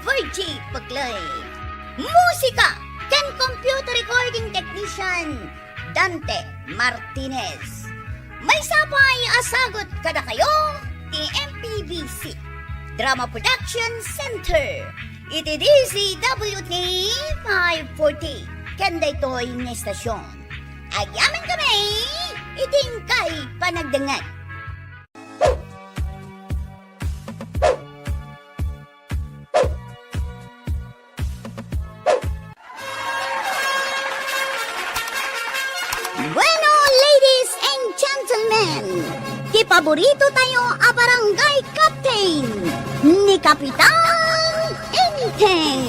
Virgie Paglay. Musika ken computer recording technician Dante Martinez. May sapay asagot kada kayo ti MPBC Drama Production Center. Iti DCWT 540. Kanda ito'y nga estasyon. Ayaman kami, iting kay panagdangan. Bueno, ladies and gentlemen, di paborito tayo a barangay captain ni Kapitan Enteng.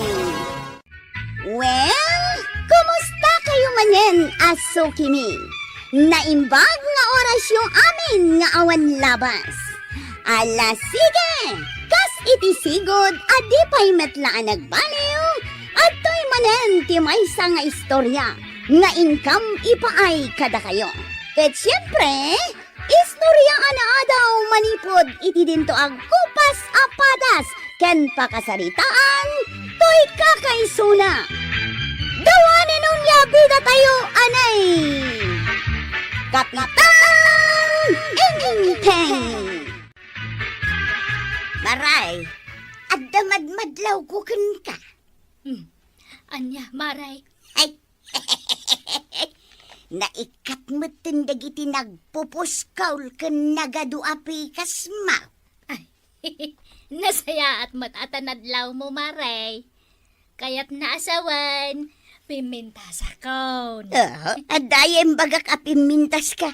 Well, kumusta kayo manen, aso kimi? Naimbag nga oras yung amin nga awan labas. Ala sige, kas iti sigod, adi pa'y metlaan nagbaliw, at to'y manen ti maysa nga istorya, nga income ipaay kada kayo. Ket siyempre, istorya ana daw manipod iti dinto ag kupas apadas ken pakasaritaan to'y kakaysuna. Bida tayo, anay! Kapitan Inteng! Maray, at damadmadlaw ko ka. Anya, Maray. Ay, naikat mo tindag iti nagpupuskaw ka nagaduapi kasma. Nasaya at matatanadlaw mo, Maray. Kaya't naasawan, piminta sa kaon. Adayem bagak apimintas ka.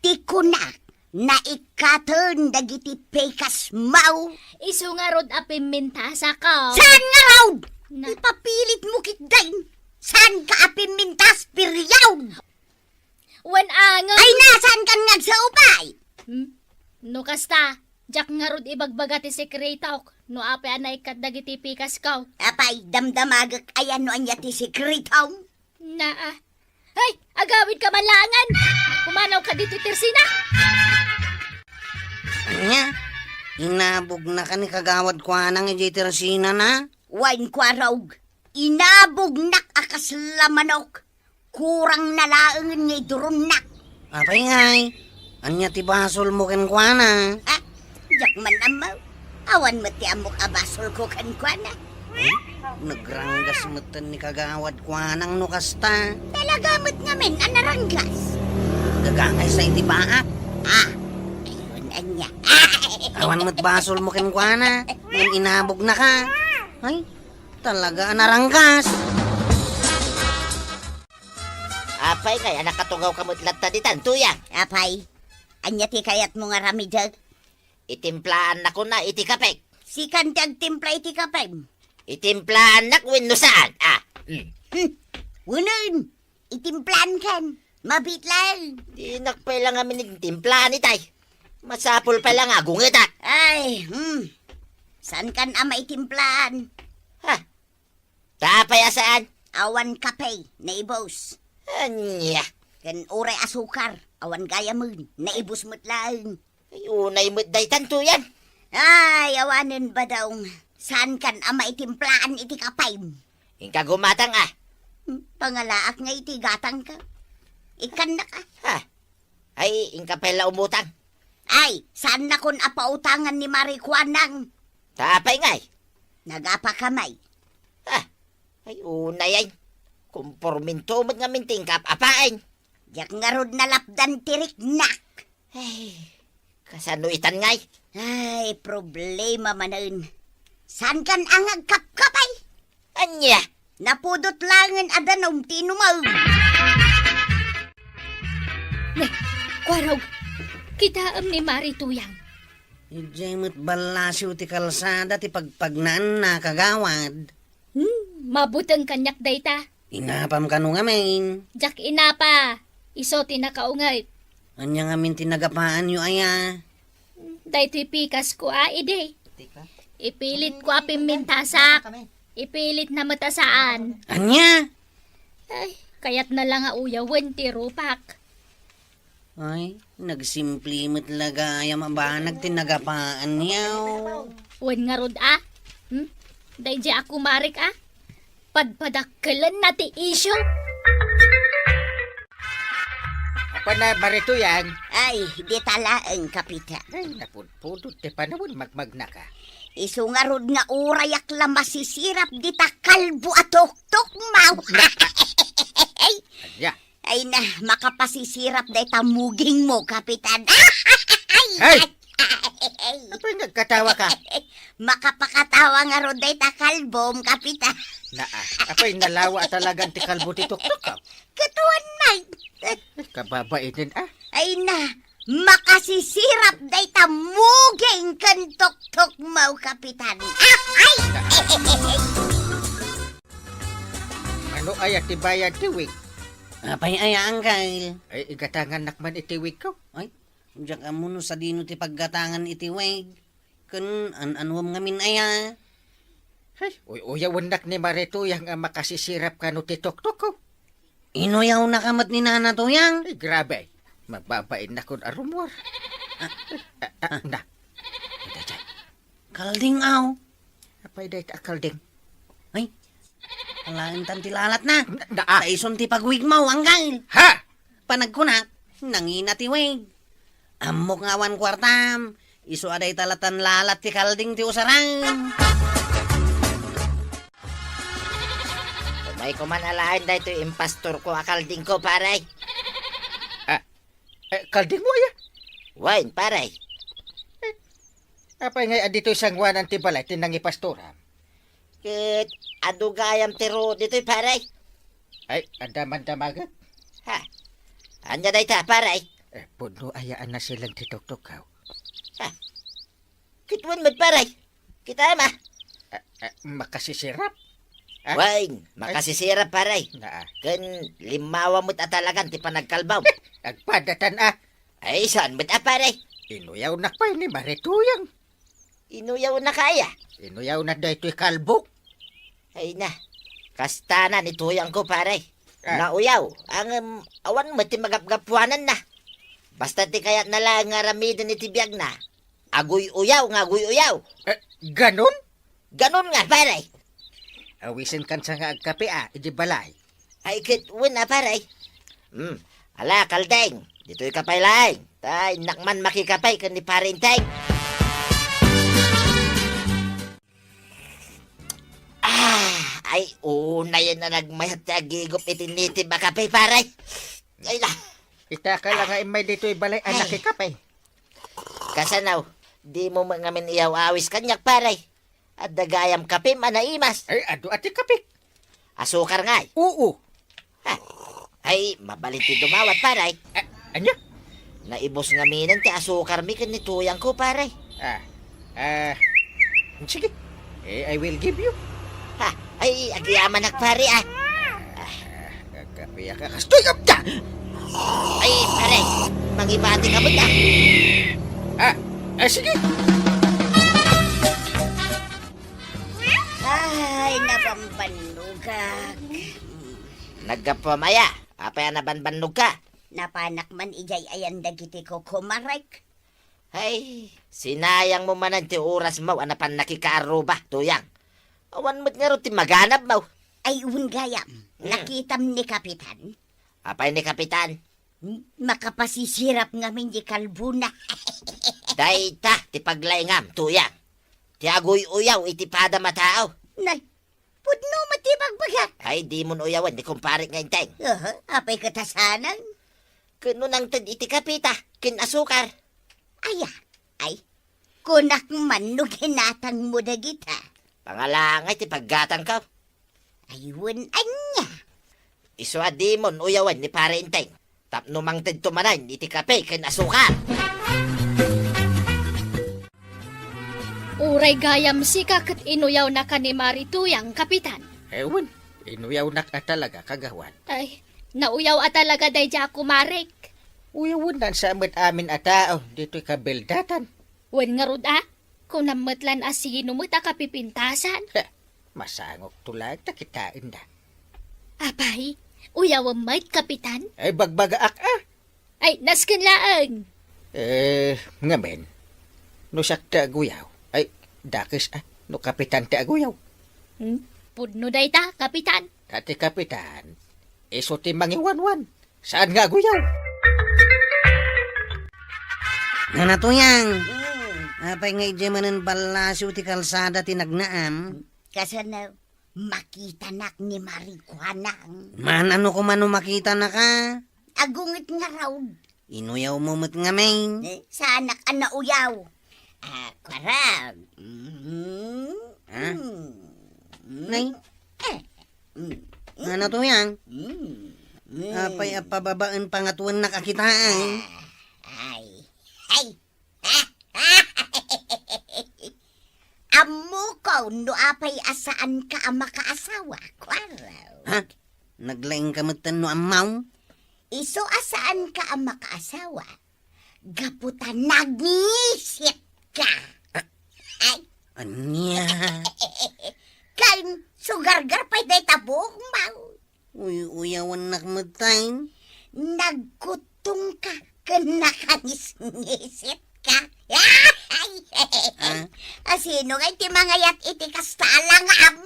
Tikunak, naikaton dagiti pekas mau. Isu nga rod a piminta sa kaon. Saan nga raw? Na- Ipapilit mo kitdain. Saan ka apimintas piryaw? Wan angon. Ay nasan kan ngagsaupay? No kasta, jak nga rod ibagbaga ti sekretok. No ape anay kat dagiti pikas kaw. Apay, damdamagak ayan no anya ti sikritaw. Na Ay, agawid ka malangan. Pumanaw ka dito, Tersina. Anya, inabog na ka ni kagawad ko nang ijitersina na. Wain kwa raw, inabog nak akas lamanok. Kurang nalaangan ngay durunak. Apay ngay, anya ti basol mo ken kwa na. Ah, jak man amaw. Awan mo ti amok abasol ko kan kwa na. Nagranggas matan ni kagawad ko nang nukasta. Talaga mo't ngamin, anaranggas. Gagangay sa iti baak. Ah, ayun anya. Awan mo't basol mo ken kwa na. Nang inabog na ka. Ay, talaga naranggas. Apay ngay, anak katugaw kamot latta di tantuyang. Apay, anya ti kayat mo nga ramidag. Itimplaan na ko na iti kapek. Si kandag timpla iti kapay. Itimplaan na kung no saan. Wunan, itimplan kan. Mabitlan. Di nakpay lang amin itimplaan itay. Masapol pa lang agungitak. Ay, saan kan ama itimplan? Ha? Tapay asaan? Awan kapay, naibos. Anya. Kan uray asukar, awan gaya mo, naibos mo't lang. Ay, unay mo't day tantuyan. Ay, awanin ba daw? Saan kan ama itimplaan iti kapay? Ingka gumatang Pangalaak nga iti gatang ka. Ikan na ka. Ha? Ay, ingka pala umutang. Ay, saan na kun apautangan ni Marikwanang? Tapay ngay. Nagapakamay. Ha? Ay, unay ay. Kumporminto mo't nga mintingkap apain. Yak nga rod na lapdan tirik nak. Ay, kasanuitan ngay. Ay, problema manan. Saan kan angag kapkapay? Anya. Napudot langan adanom tinumaw. Kwarog, kitaam ni Mari Tuyang. Ijay mo't balasyo ti kalsada ti pagpagnaan na kagawad. Mabutang kanyak dayta. Inapam ka nung amin. Jak inapa. Iso tinakaungay. Anya nga min tinagapaan yu aya. Dayto'y pikas ko ide. Ipilit ko pimintasak. Ipilit na matasaan. Anya? Ay, kayat na lang uyawan ti rupak. Ay, nagsimpli mo't lagayam abanag tinagapaan niyaw. Wan nga rod Day di ako marik Padpadakkelan na ti isyo. Apa na marito yan? Ay, di talaang kapitan. Ay, napudpudot te panawon magmag na ka. Isu nga rod nga urayak la masisirap di ta kalbo atok-tok maw. Anya. Ay na, makapasisirap day tamuging mo, kapitan. Ay! Apa yung nagkatawa ka? Makapakatawa nga rod day ta kalbom, kapitan. Apa yung nalawa talagang ti kalbo ti tuktok ka? Katuan may. Kababaitin Ay na, makasisirap day tamuging kan tok-tok mo, kapitan. Ay! Ano ay at tibayad tiwik? Apay aya angkal. Ay igatangan nakman itiwik ko. Ay, diyak amo no sa dino ti paggatangan iti weg. Kun anuam ngamin aya. Ay, uyawan nak ni Marito yang makasisirap ka no ti tuktok ko. Inuyaw na kamat ni Nana Tuyang. Ay, grabe. Mababain na kun arumor. Na. Kalding aw. Apay day akal ding. Ay, Lain tan ti lalat na. Naa. Taison ti pagwig mo, anggal. Ha? Panagkunat, nangina ti wig. Amok nga awan kwartam. Isu aday talatan lalat ti kalding ti usarang. May kumanalain da ito impastor ko akalding ko, paray. Kalding mo ya. Wain, paray. Apay ngay adito isang wanan ti balay tinangi pastora. Kit, adugayam tiro dito'y paray. Ay, andaman-damagat. Ha? Anya day ta, paray. Puno ayaan na silang titok-tukaw. Kitwan mo't paray. Kita ma. Makasisirap. Ah? Wain, makasisira paray. Naa. Kan limawa mo't atalagan ti panagkalbaw. Agpadatan Ay, saan mo't paray? Inuyaw na pa ni Marituyang. Inuyaw na kaya. Inuyaw na da ito'y kalbo. Ay na. Kastana ni tuyang ko paray. Nauyaw. Ang awan mo ti magapgapuanan na. Basta ti kayat na lang nga ramidan ni tibiyag na. Agoy uyaw nga agoy uyaw. Ganon? Ganon nga paray. Awisin kan sa nga agkape iji balay. Ay kitwin na paray. Ala kaldeng. Dito'y kapay laing. Tay nakman makikapay kan ni parinteng. Ay, una yan na nagmayat na gigop itinitib makapay paray. Ay na. Ita ka lang nga may dito'y balay anak ikapay. Kasanaw, di mo mangamin iyaw awis kanyak paray. At dagayam kape manaimas. Ay, ado ati kapik. Asukar nga. Oo. Ay, mabalinti dumawat paray. Anya? Naibos nga minan ti asukar mi kan nituyang ko paray. Sige. I will give you. Ay, agyaman pare Kape ka kastoy ka. Ay, paray, mangibati ka ba Sige. Ay, napampanugag. Nagkapamaya, apay nabanbanog ka. Napanak man ijay ayan dagiti ko kumarek. Ay, sinayang mo manan ti oras mo, anapan nakikaaruba, tuyang. Awan mo't nga ro ti maganap mo. Ay, gayam. Nakitam ni Kapitan. Apay ni Kapitan, Makapasisirap nga min di kalbuna. dayta ti paglaingam, tuyang. Ti agoy uyaw, iti pada matao. Nay, pudno matibagbagat. Ay, di mo uyawan, di kumparik nga inteng. Apay katasanan. Kuno nang tad iti kapita, kin asukar. Ay, kunak man no ginatang mo dagita. Pangalangay ti paggatang ka. Ayun, anya. Iso adimon uyawan ni pare inteng. Tapno mang tad tumanan, iti kape, kin asukar. Uray gayam si kat inuyaw na ka ni Marituyang, Kapitan. Ewan. Inuyaw na ka talaga kagawan. Ay, nauyaw at talaga day dya kumarek. Uyawon na sa amat amin atao. Dito'y kabildatan. Wen nga rod kung namatlan asino mo't akapipintasan. Masangok tulag na kitain na. Apay, uyaw ang might, Kapitan. Ay, bagbagaak Ay, naskan laang. Ngamen. No siyak ta aguyaw. Ay, dakis no kapitan ta aguyaw. Pudno day ta, Kapitan. Dati kapitan. Iso ti mangiwanwan. Saan nga aguyaw? Nanatuyang. Apay nga ijemanan balasyo ti kalsada tinagnaam. Kasanaw, makita nak ni Marijuanang. Man ano ko man makita na ka. Agungit nga raw. Inuyaw mo mo't nga main. Sa anak anauyaw. Kwarag. Nay. Nanatuyang. Apay apababaan pangatuan nakakitaan. Ay. Amo ko, no apay asaan ka ang makaasawa, kwaraw. Ha? Naglaing kamutan no amaw? Iso asaan ka ang makaasawa? Gaputan nagnisip ka. Ay, Anya? kain sugargar pa'y day tabong mau. Uyawan nakmutain. Nagkutong ka, kanakanis-ngisip ka. Asino nga iti mga yat iti kastalang am.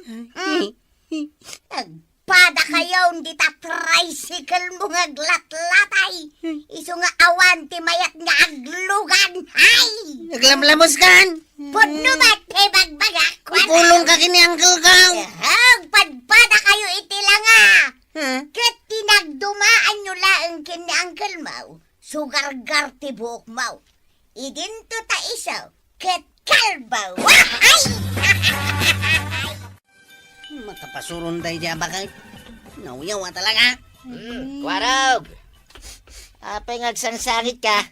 Nagpada kayo, hindi ta tricycle mo nga glatlatay. Iso nga awan, ti mayat nga aglugan. Ay! Naglamlamos kan. Puno ba, te bagbagak? Pulong ka kini Uncle Kau. Padpada kayo itilanga. Ha? Ket tinagdumaan nyo laang kini Uncle Mau. Sugargar ti buhok mau. Idinto ta isaw. Ket kalbaw. Ay! Makapasurun tayo dyan bakit? Nauyaw talaga. Kwarog! Apay ngagsangsangit ka.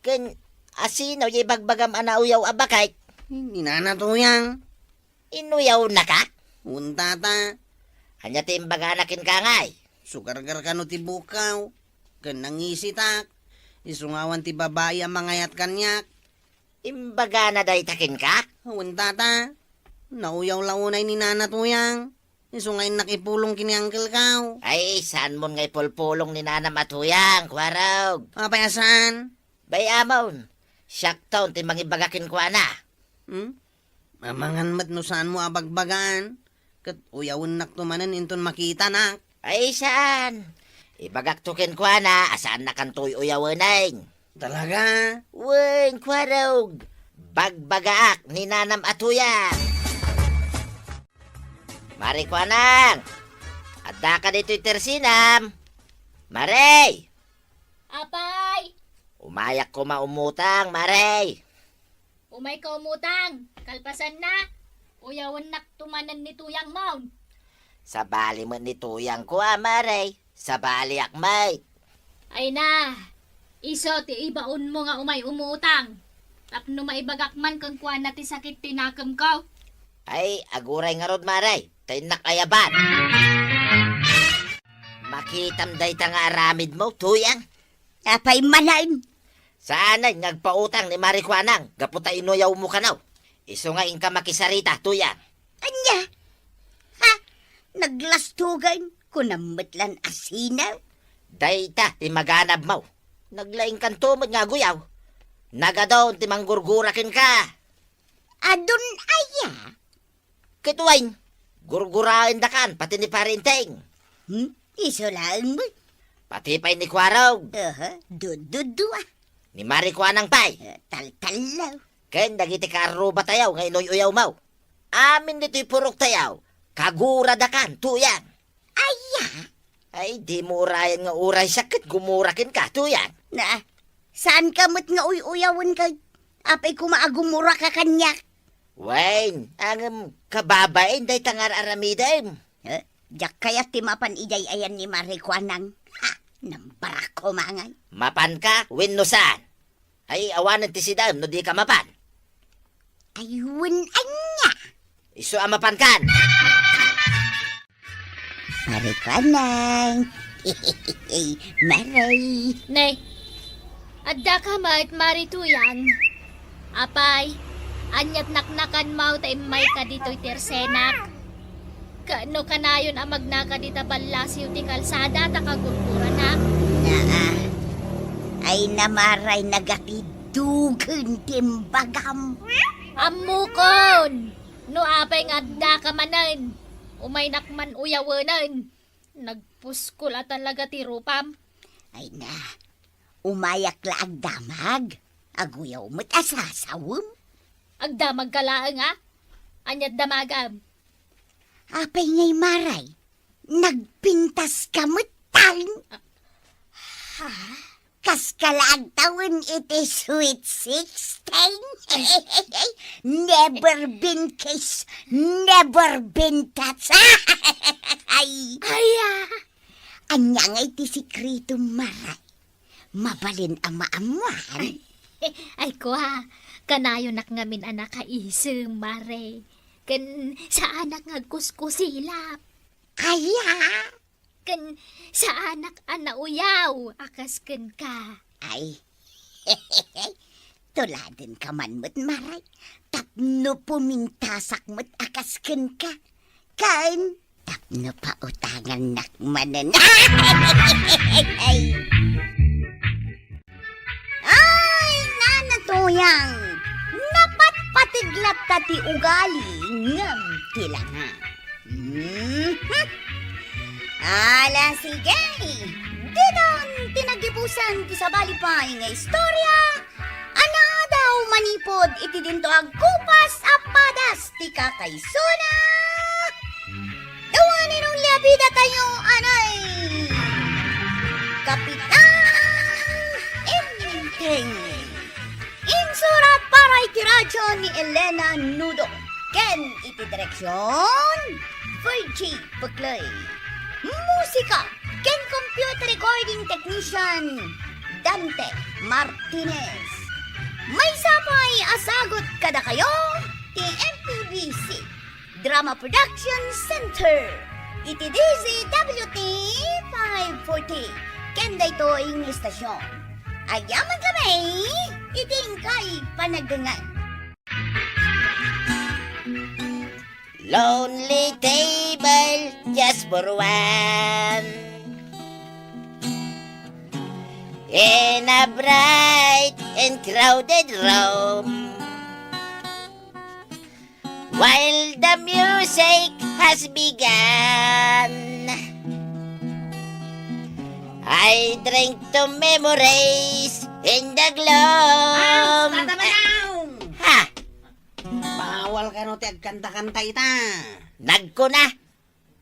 Ken, asinaw yung bagbagam anauyaw abakay. Hindi na natuyang. Inuyaw na ka? Unta ta. Anya timbaga nakin ka ngay. Sugargar ka no ti bukaw. Kan nangisitak. Isungawan ti babae ang mangayat kanyak. Imbaga na day takin ka? Unta ta. Nauyaw launay ni Nana tuyang. Isungay nakipulong kini Uncle Kau. Ay, saan mo ngay pulpulong ni Nana Matuyang, kwarog? Apayasan? Bayamon, shaktown ti mangibagakin ko na. Mamangan mat no saan mo abagbagaan. Kat uyawon nak tumanan inton makita nak. Ay, saan? Ibagaktukin ko na, asaan na kantoy uyawanay. Talaga? Wen, kwarog, bagbagaak ni Nanam Atuyang. Mari ko nang, adda ka dito'y tersinam. Maray! Apay! Umayak ko maumutang, Maray. Umay ka umutang. Kalpasan na. Uyawan nak tumanan ni Tuyang Maun. Sa bali mo ni Tuyang ko, Maray. Sa bali akmay. Ay na. Iso ti ibaon mo nga umay umutang. Tapno maibagak man kang kuwan na ti sakit tinakam ko. Ay, aguray nga rod, Maray. Tay nakayaban. Makitam day ta nga aramid mo, Tuyang. Apay malain. Saanay, ngagpautang ni Marikwanang. Gaputa inuyaw mo ka naw. Iso nga inka makisarita, Tuyang. Anya? Ha? Naglastugan? Kunamatlan asinaw? Dayta, ti maganab mo. Naglaing kantumod nga guyaw. Nagadon, ti manggurgurakin ka. Adun aya? Kituwain, gurgurain da kan, pati ni Parinteng. Iso lang mo. Pati pa'y ni Kwarog. Dududua. Ni Marikwanang pa'y. Taltalaw. Ken, dagiti karuba tayaw, ngay uyaw mau. Amin dito'y purok tayaw. Kagura da kan, Tuyang. Aya? Ay, di mo urayan nga uray sakit, gumurakin ka, Tuyang. Na, saan ka mo't nga uyawan ka? Apay kumaagumura ka kanyak. Wain, ang kababain, day tangar aramidem. Diyak kaya timapan ijay ayan ni Marikwanang. Ha, nambarak ko mangay. Mapan ka, win no saan. Ay, awanan ti sidam, no di ka mapan. Ayun anya. Iso ang mapan kan. Marikwanang. Maray. Nay, adda ka mat Marituyang. Apay, anyat naknakan mau ta imay ka dito'y tersenak. Kano kanayon ang magnaka dita balasiw ti kalsada ta kagurgura na. Naa. Ay namaray nagatidugan timbagam. Amukon! No apay nga adda ka manan. Umay nakman uyawanan. Nagpuskol at talaga ti rupam. Ay na. Umayak la agdamag. Aguyaw mo't asasawam. Agdamag kalaang ha? Anyat damagam. Apay ngay maray. Nagpintas ka mo't tang. Ha? Kas kalaag taon iti sweet 16. Never been kiss, never been touch. Ay. Aya. Anya ngay ti sikrito maray. Mabalin ang maamuan. Ay ko ha, kanayo nak ngamin anak kaisem mare. Ken sa anak ngagkuskusilap. Kaya. Ken sa anak anauyaw, akas ken ka. Ay. Tuladin ka man mo't maray. Tapno pumintasak mo't akasken ka. Kain. Tapno pautangan nakmanan. Ay. Ay, nanatuyang. Napatpatiglat ka ti ugali. Ngam tila nga. Ala, sige. Dinon, tinagibusan ti sa balipay nga istorya. Ana daw manipod iti dinto ag kupas apadas ti kakaysuna. Dawanin ng labida tayo, anay. Kapitan Inteng. Insurat para iti radyo ni Elena Nudo. Ken iti direksyon Virgie Buklay. Musika ken computer recording technician Dante Martinez. May sapay asagot kada kayo ti MPBC Drama Production Center. Iti DZWT 540. Kenda ito ang istasyon. Ayaman kami, iting kay panagdangan. Lonely table just for one. In a bright and crowded room. While the music has begun, I drink to memories in the gloom. Ha! Bawal ka no ti agkanta-kanta ita. Nagko na.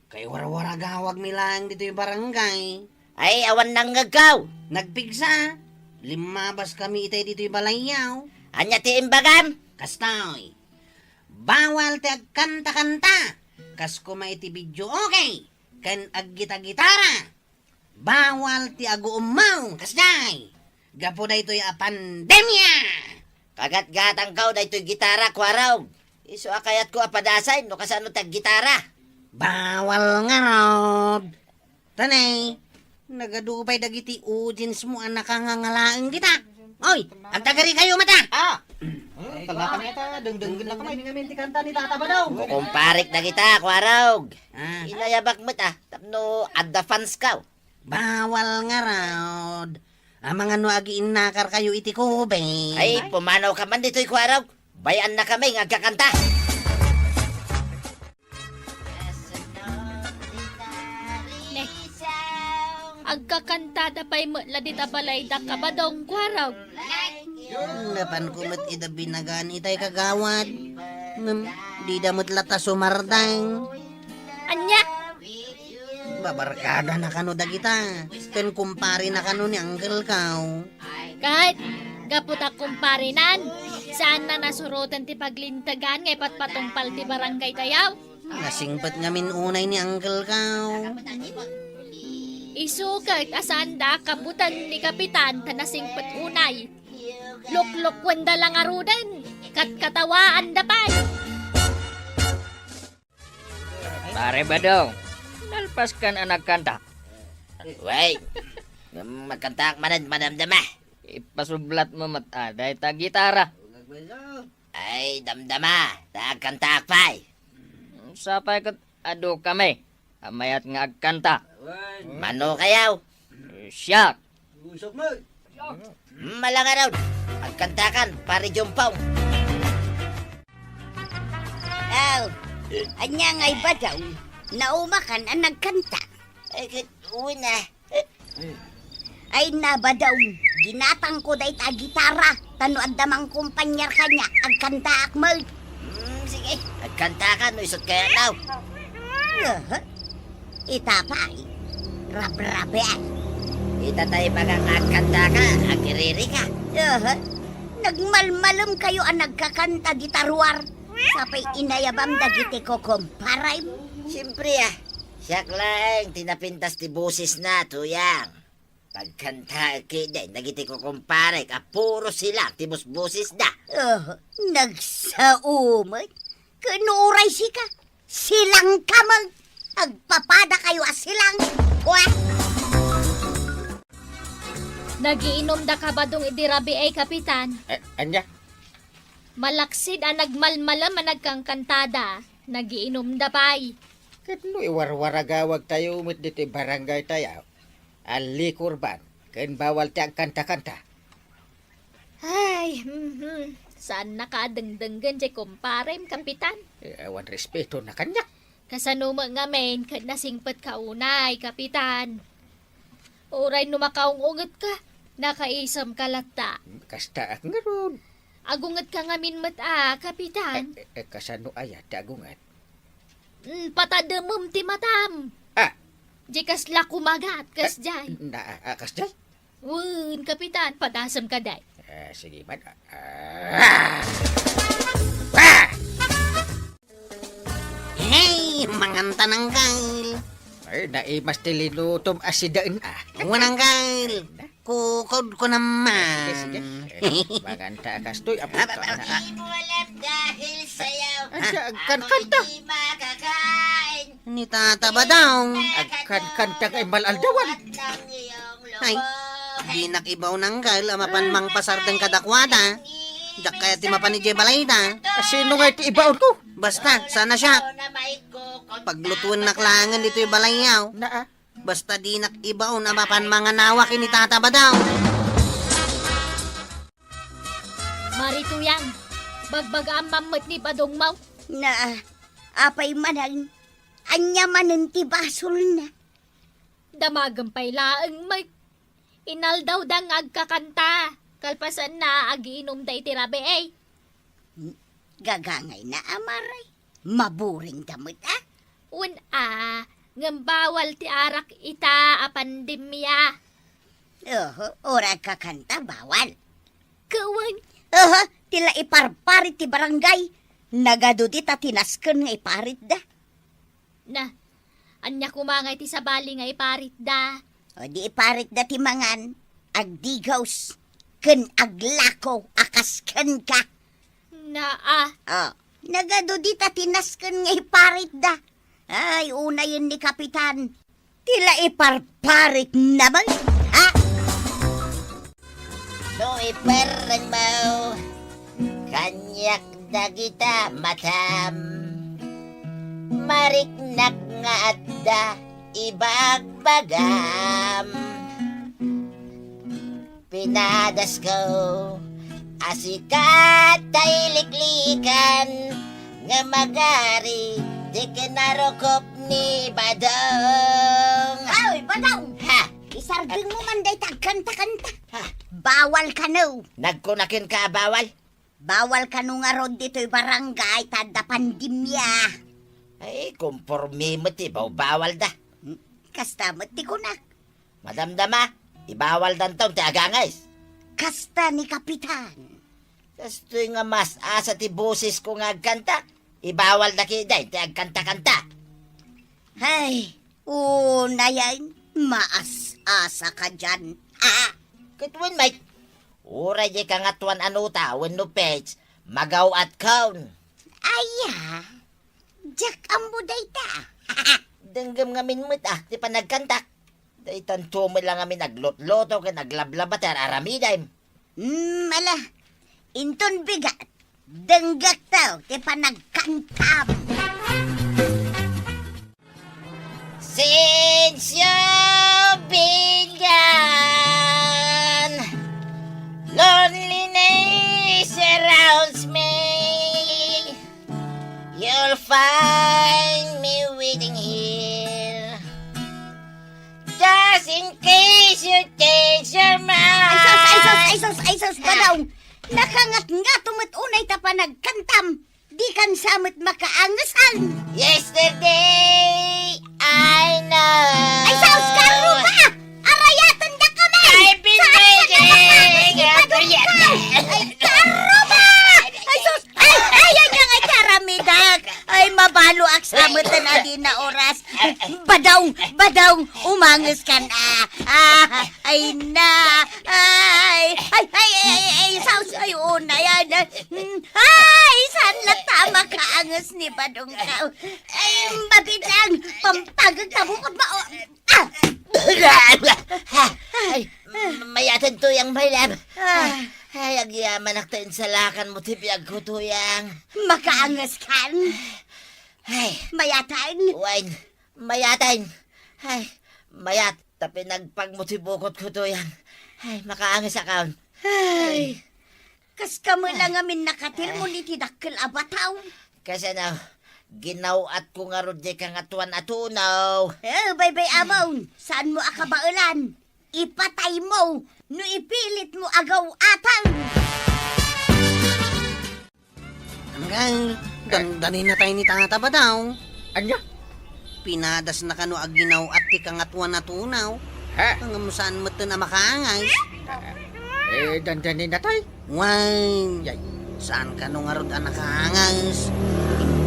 Kay wara-wara gawag mi lang dito yung barangay. Ay, awan nang ngagaw. Nagpigsa. Limabas kami itay dito yung balayaw. Anya ti imbagam. Kastoy. Bawal ti agkanta-kanta. Kas kumaiti video okay. Kan aggita-gitara. Bawal ti agu umaw. Kasday. Gapo da ito yung pandemya. Kagat-gatang kau da ito'y gitara, kwaraw. Iso akayat ko apadasay, no kasano tag gitara. Bawal nga rod. Tanay. Nagadupay dagiti audience mo ang nakangangalaang kita. Oy, agtagari kayo mata. Kala kami ata, dengdeng na kami ngamin ti kanta ni Tata ba daw? Kumparik na kita, kwaraw. Ah, Inayabak mo ta, tapno adda fans ka. bawal nga rod. Ang mga no agi innakar kayo iti kube. Ay, pumanaw ka man dito'y kwaraw. Bayan na kami ng agkakanta. Ne, agkakantada pa'y mutla dita balay da kabadong kwaraw. Napan kumot ita binagaan itay kagawad. Di damot lata sumardang. Anya, Babarkada na kano dagita. Ken kumpari na kano ni Uncle Kaw. kahit gaputa kumparinan, saan na nasurutan ti paglintagan ngay patpatungpal ti barangay tayaw? Nasingpat ngamin unay ni Uncle Kaw. Isukat asan da kabutan ni kapitan tanasingpat unay. Lukluk wanda lang arudan, katkatawaan da pay. Pare Badong, nalpas kan anak kanta. Wait, magkanta manad madamdama. Ipasublat mo mata, dahil ta gitara. Ay, damdama, tagkanta pa'y. Sapay kat ado kami, amayat nga agkanta. Mano kayaw? Siyak. Malangaraw, agkantakan, pare jumpong. Aw, anya ngay ba daw? Naumakan ang nagkanta. Ay, uwi na. Ay na ba daw? Ginatang ko dahi ta gitara. Tano andamang kumpanyar kanya. Ang kanta akmal. Sige, agkantakan, isot kaya daw. Itapay. Rab-rabe. Itatay bagang agkantaka, agiriri ka. Nagmalmalam kayo ang nagkakanta gitarwar. Sapay inayabam dagiti ko kumparay mo. Siyempre siyak lang, tinapintas ti busis na, tuyang. Pagkanta kida, nagiti ko kumpare, puro sila, tibos busis na. Nagsaumay. Kanuray si ka. Silang kamang. Agpapada kayo silang. Wah! Nagiinom da kabadong idirabi ay kapitan. Anya? Malaksid ang nagmalmalam ang nagkangkantada. Nagiinom da pay. Katno iwarwara gawag tayo umit dito barangay tayo. Ali kurban, ken bawal ti agkanta-kanta. Ay, saan nakadengdenggan jay kumparem kapitan? Awan respeto na kanya. Kasanuma ngamen kat nasingpet kaunay, kapitan. Uray numakaong unget ka, nakaisam kalata. Kasta ak nga ron. Agunget ka ngamin kapitan. Kasano aya, dagungat. Patadamum ti matam. Ah, Jikas lakumagat, kas jay. naakas dyan? Wun, kapitan, padasam ka day. Sige man. Hey, manganta ng kail. Ay, naimas tilinutom asidaan Wanang kail. Kukod ko naman. Sige. Maganda kastoy. Ibulat dahil sayaw. Kanta. Hindi makakain. Ni Tata Badong. Kanta kay malaldawan. Ng iyong Ay, lobo. di nakibaw ng kail. Amapan mang pasardeng kadakwada. Dak kaya ti mapan ni Jebalayda. Sino nga iti ibaon ko? Basta, sana siya. Na may kukot. Paglutuan na klangan dito yung balayaw. Naa. Basta di nakibaw na mapan mga nawak ni Tata Badong. Marito yan. Bagbaga ang mamot ni Badong Mau. Na apay manang anya manen ti basol na. Damagampay laang may inaldaw dang agkakanta. Kalpasan na agiinom day tirabe eh. Gagangay na amaray. Maburing damit Un ngambawal ti arak ita a pandemya. Ora kakanta bawal. Kawan, Tila iparparit ti barangay. Nagado di ta tinasken nga iparit da. na, anya kumangay ti sabali nga iparit da. O di iparit da ti mangan. Agdigaws. Ken aglako akas ken ka. Na Nagado di ta tinasken nga iparit da. Ay, una yun ni Kapitan. Tila iparparit naman. Ha? No iparang mau. Kanyak dagita matam. Mariknak nga adda ibagbagam. Pinadas ko asikat tailiklikan nga magari di kinarokop ni Badong. Ay, Badong! Ha! Isarding mo man day tagkanta-kanta. Bawal ka no. Nagkunakin ka bawal? Bawal ka no nga ron dito'y barangay tada pandemya. Ay, kumpormi mo ti bawal da. Kasta mo ti kunak. Madamdama, ibawal dan taong ti agangay. Kasta ni Kapitan. Kastoy nga mas asa ti boses ko nga agkanta. Ibawal na kiday ti agkanta-kanta. Ay, una yan. Maas-asa ka dyan. Kitwin, Mike. Uray di ka nga tuwan anuta, wenno page, magaw at kaun. Aya, Jack ang buday ta. Denggam nga minmit ti panagkanta. Daytan tumo lang kami naglot-loto ka naglablabat at aramiday. Ala, inton bigat. Denggak tao, ti panagkantam. Since you've been gone, loneliness surrounds me. You'll find me waiting here, just in case you change your mind. Ay sos, Badong. Nakangat-nga tumut-unay ta panagkantam. Di kan samot makaangasan. Yesterday, I know. Ay sos, karo ba? Arayatan da kami. I've been waiting after you. Ay, karo ba? Ay sos, ay, yan nga karamidak. Ay, mabalo ak samot na di na oras. Badong, umangas ka na. Ay na. Ay, sos, ay, una yan. Ay, saan lang tama kaangas ni Badong ka? Ay, mabitang, pampagag tabukod ba? Ay, mayatan tuyang may lab. Ay, agyaman aktain sa lakan mo tipiyag ko tuyang. Makaangas kan? Ay, Mayatan? wine, mayatain. Ay, mayat, tapi nagpagmutibukot ko tuyang. Ay, makaangis akaon. Ay, kas ka mo lang amin nakatil mo ni tidakkel abataw. Kasi na, Ginawat ko nga ron di kang atuan atunaw. Bay amon, saan mo akabaulan? Ipatay mo, no ipilit mo agaw atang. Angkal, dandanin na tayo ni tata ba daw? Anya? Pinadas na kano aginaw at ti kang atuan atunaw. Ha? Ang saan mo ito na makaangay? Dandanin na tayo. Why? Saan ka nung arod ang nakaangas?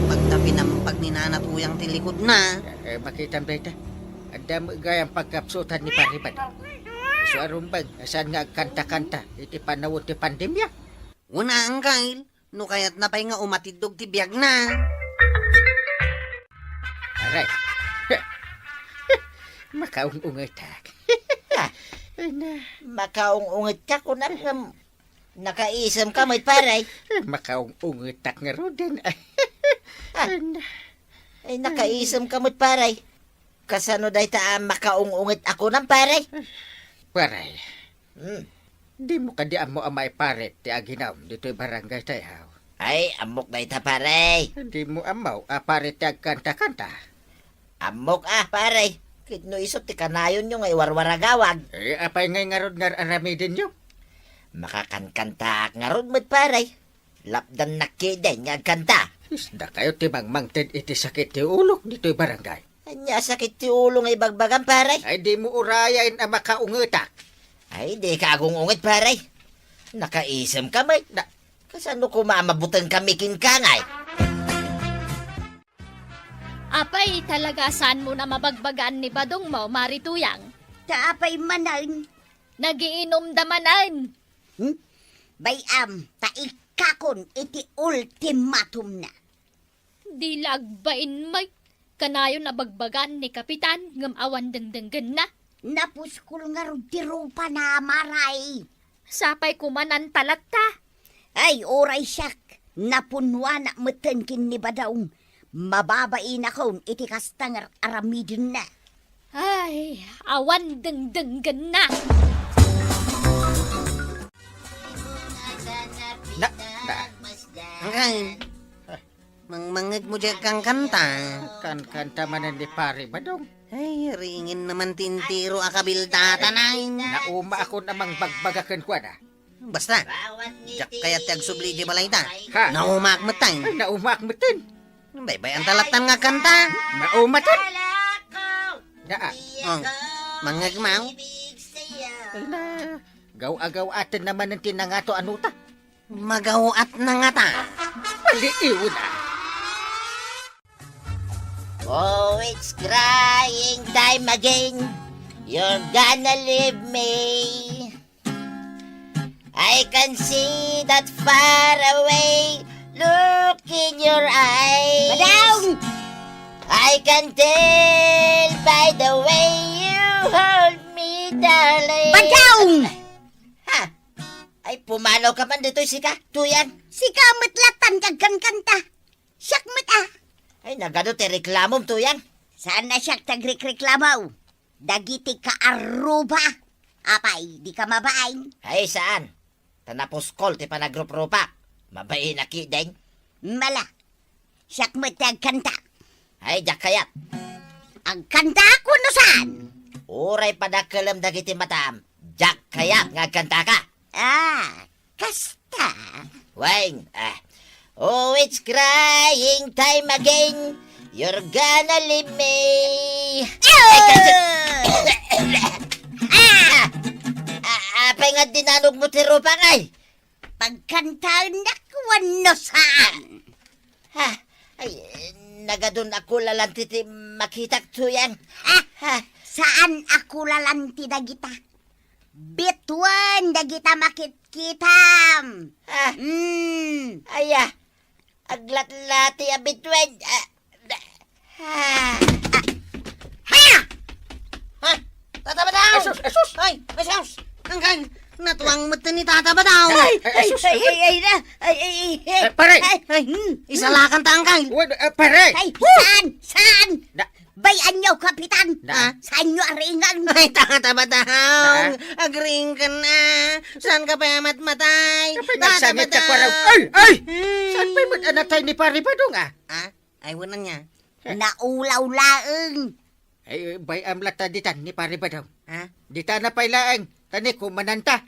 Pagtabi ng pagninanatuyang tilikod na. Makita mo dito. Adam gayang pagkapsutan ni Pariban. So arumbag, saan nga kanta-kanta, iti panawon ti pandemya. Una ang kail, no kaya't napay nga umatidog ti biyag na. Aray. Makaung-ungatak. Makaungungit ka kung nakaisam ka may paray. Makaung-ungatak nga ro din. Ay, nakaisam ka may paray. Kasano day ta makaungungit ako ng paray? Paray, Hmm. di mo kadiam mo amay paret ti aginaw dito'y barangay tayaw. Ay, amok day ta paray. Di mo amaw paret ti agkanta-kanta. Amok paray. Kitno isot ti kanayon nyo ngay warwaragawag. Apay ngay nga ro nga aramidin nyo. Makakankanta nga ron mo't paray. Lapdan nakiday nga kanta. Isda kayo ti mangmangted iti sakit ti ulo dito'y barangay. Anya sakit ti ulo nga ibagbagan paray. Ay di mo urayain ang makaungatak. Ay, di ka agungungit paray. Nakaisam ka may. Kasano ko mamabutan kami kinkangay? Apay, talaga saan mo na mabagbagaan ni Badong mo, Marituyang? Taapay manan. Nagiinom damanan. Bayam, taikakon iti ultimatum na. Di lagbain may. Kanayon na bagbagan ni Kapitan, ngam awan dengdenggen na. Napuskul nga ro ti rupa na maray. Sapay kumanan talat ta. Ay, oray siyak. Napunwa na meten kin ni Badaong. Mababain akong iti kastangar aramidin na. Ay, awan dengdenggen na. Ang kail, mangmangag mo dyan kang kanta. Kanta manan ni Pari Badong. Ay, ringin naman tintiro akabildata na. Nauma ako namang bagbagakan ko na. Basta, jak kaya tiyag subli di balay ta. Ha? Naumakmatay. Ay, naumak mo tin. Baybay ang talatan nga kanta. Naumatan. Naa. Oh, mangagmaw. Ay na. Gaw-agaw atin naman ang tinangato anuta. Magawat na nga ta. Maliiw na. Oh, it's crying time again. You're gonna leave me. I can see that far away look in your eyes. Badaong! I can tell by the way you hold me, darling. Badaong! Ha? Ay, pumanaw ka man dito, sika. Tuyan. Si kamot latan kagkan kanta. Siyak mat Ay, nagano ti reklamom, tuyan. Saan na siyak tagreklamaw? Dagiti ka aruba. Apay, di ka mabain. Ay, saan? Tanapos call ti panagrup-rupa. Mabain na kideng. Mala. Siyak mat kanta. Ay, jak kayat. Ang kanta ko no saan? Uray padakalam dagiti matam. Jak kayat nga kanta ka. Kasta. Wang, oh, it's crying time again. You're gonna leave me. Apay nga dinanog mo ti rupa ngay. Pagkanta na ko no saan? Ha, ay, nagadun ako lalanti ti makitak tuyan. Saan ako lalanti dagita? Bituan dagita makitkitam. Aya, aglat-lati abitwen. Tata Badaw! Asus, asus! Ay, asus! Ang kail, natuwang mata ni Tata Badaw. Pare! Isalakan ta ang kail. Pare! Saan? Da- Bayan nyo, Kapitan. Da- Saan nyo aringan? Ay, Tata Badaw! Agring ka na. Saan ka pa matay? Nagsangit ka kwaraw. Ay! Saan pa'y mag-anatay ni Pari Badong Ah, Ay, wala niya. Naulaw laeng. Ay, bay amlata ditan ni pare ba daw? Ha? Dita na pailaang, tani kumananta.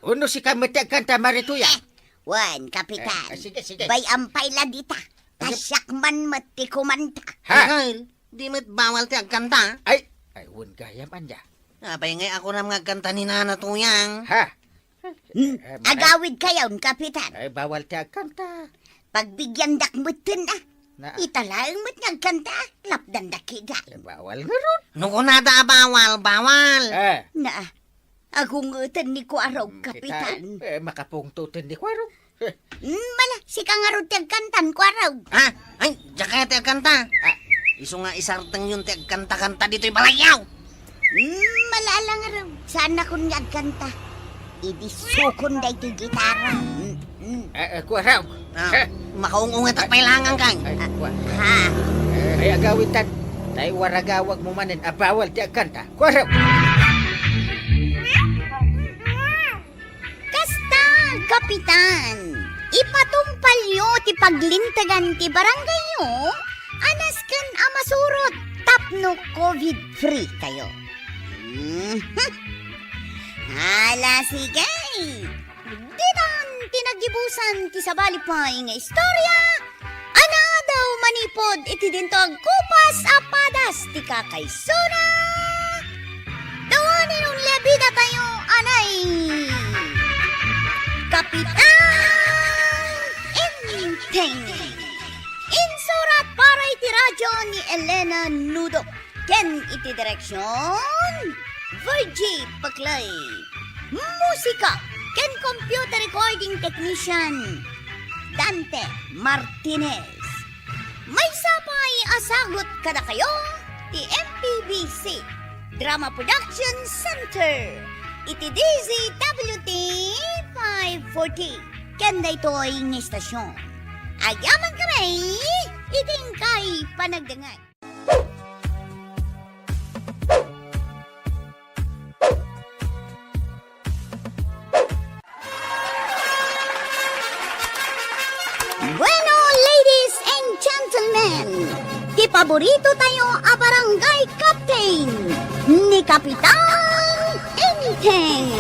Uno si kamati kanta marituya. Wan, kapitan. Sige, sige. Bay ampay la dita. Tasyak man mati kumanta. Ha? Dahil, di mo't bawal ti agkanta. Ay, wun gayam anja. Apay ngay ako na magkanta ni Nana Tuyang. Ha? Agawid kayon, kapitan. Ay, bawal ti kanta. Pagbigyan dakmutin na. Na, Italaang mo't nagkanta. Lapdan dakida. bawal nga ron. Nuko na da bawal. Na, agungutan ni ko araw, kapitan. Makapungtutin di kwarong. Mala, si kangarot kantan ko araw. Ha? Ay, diya ti agkanta. Iso nga isartang yun ti agkanta-kanta dito'y balayaw. Malala nga raw. Sana kung nagkanta. Ibisukon day ti gitara. Kwaraw. Makaungungat at pailangan kang. Ay, kwa. Ha? Ay, agawitan. Tay waragawag mo manin, bawal ti kanta. Kwaraw. Kasta, kapitan. Ipatumpal nyo ti paglintagan ti barangay nyo. Anas kan amasurot. Tapno COVID-free kayo. Hala, sige. Ditan, tinagibusan ti sabalipay nga istorya. Ana daw manipod iti dintog kupas apadas ti kakaysuna. Dawanin yung lebida tayo, anay. Kapitan Inteng. Insurat para iti radyo ni Elena Nudo. Ken iti direksyon Virgie Paklay. Musika ken computer recording technician Dante Martinez. May sapay asagot kada kayo ti MPBC Drama Production Center. Iti DZWT 540. Ken daytoy ng istasyon. Ayaman kami, iting kay panagdangay. Bueno, ladies and gentlemen, di paborito tayo a barangay captain ni Kapitan Inteng.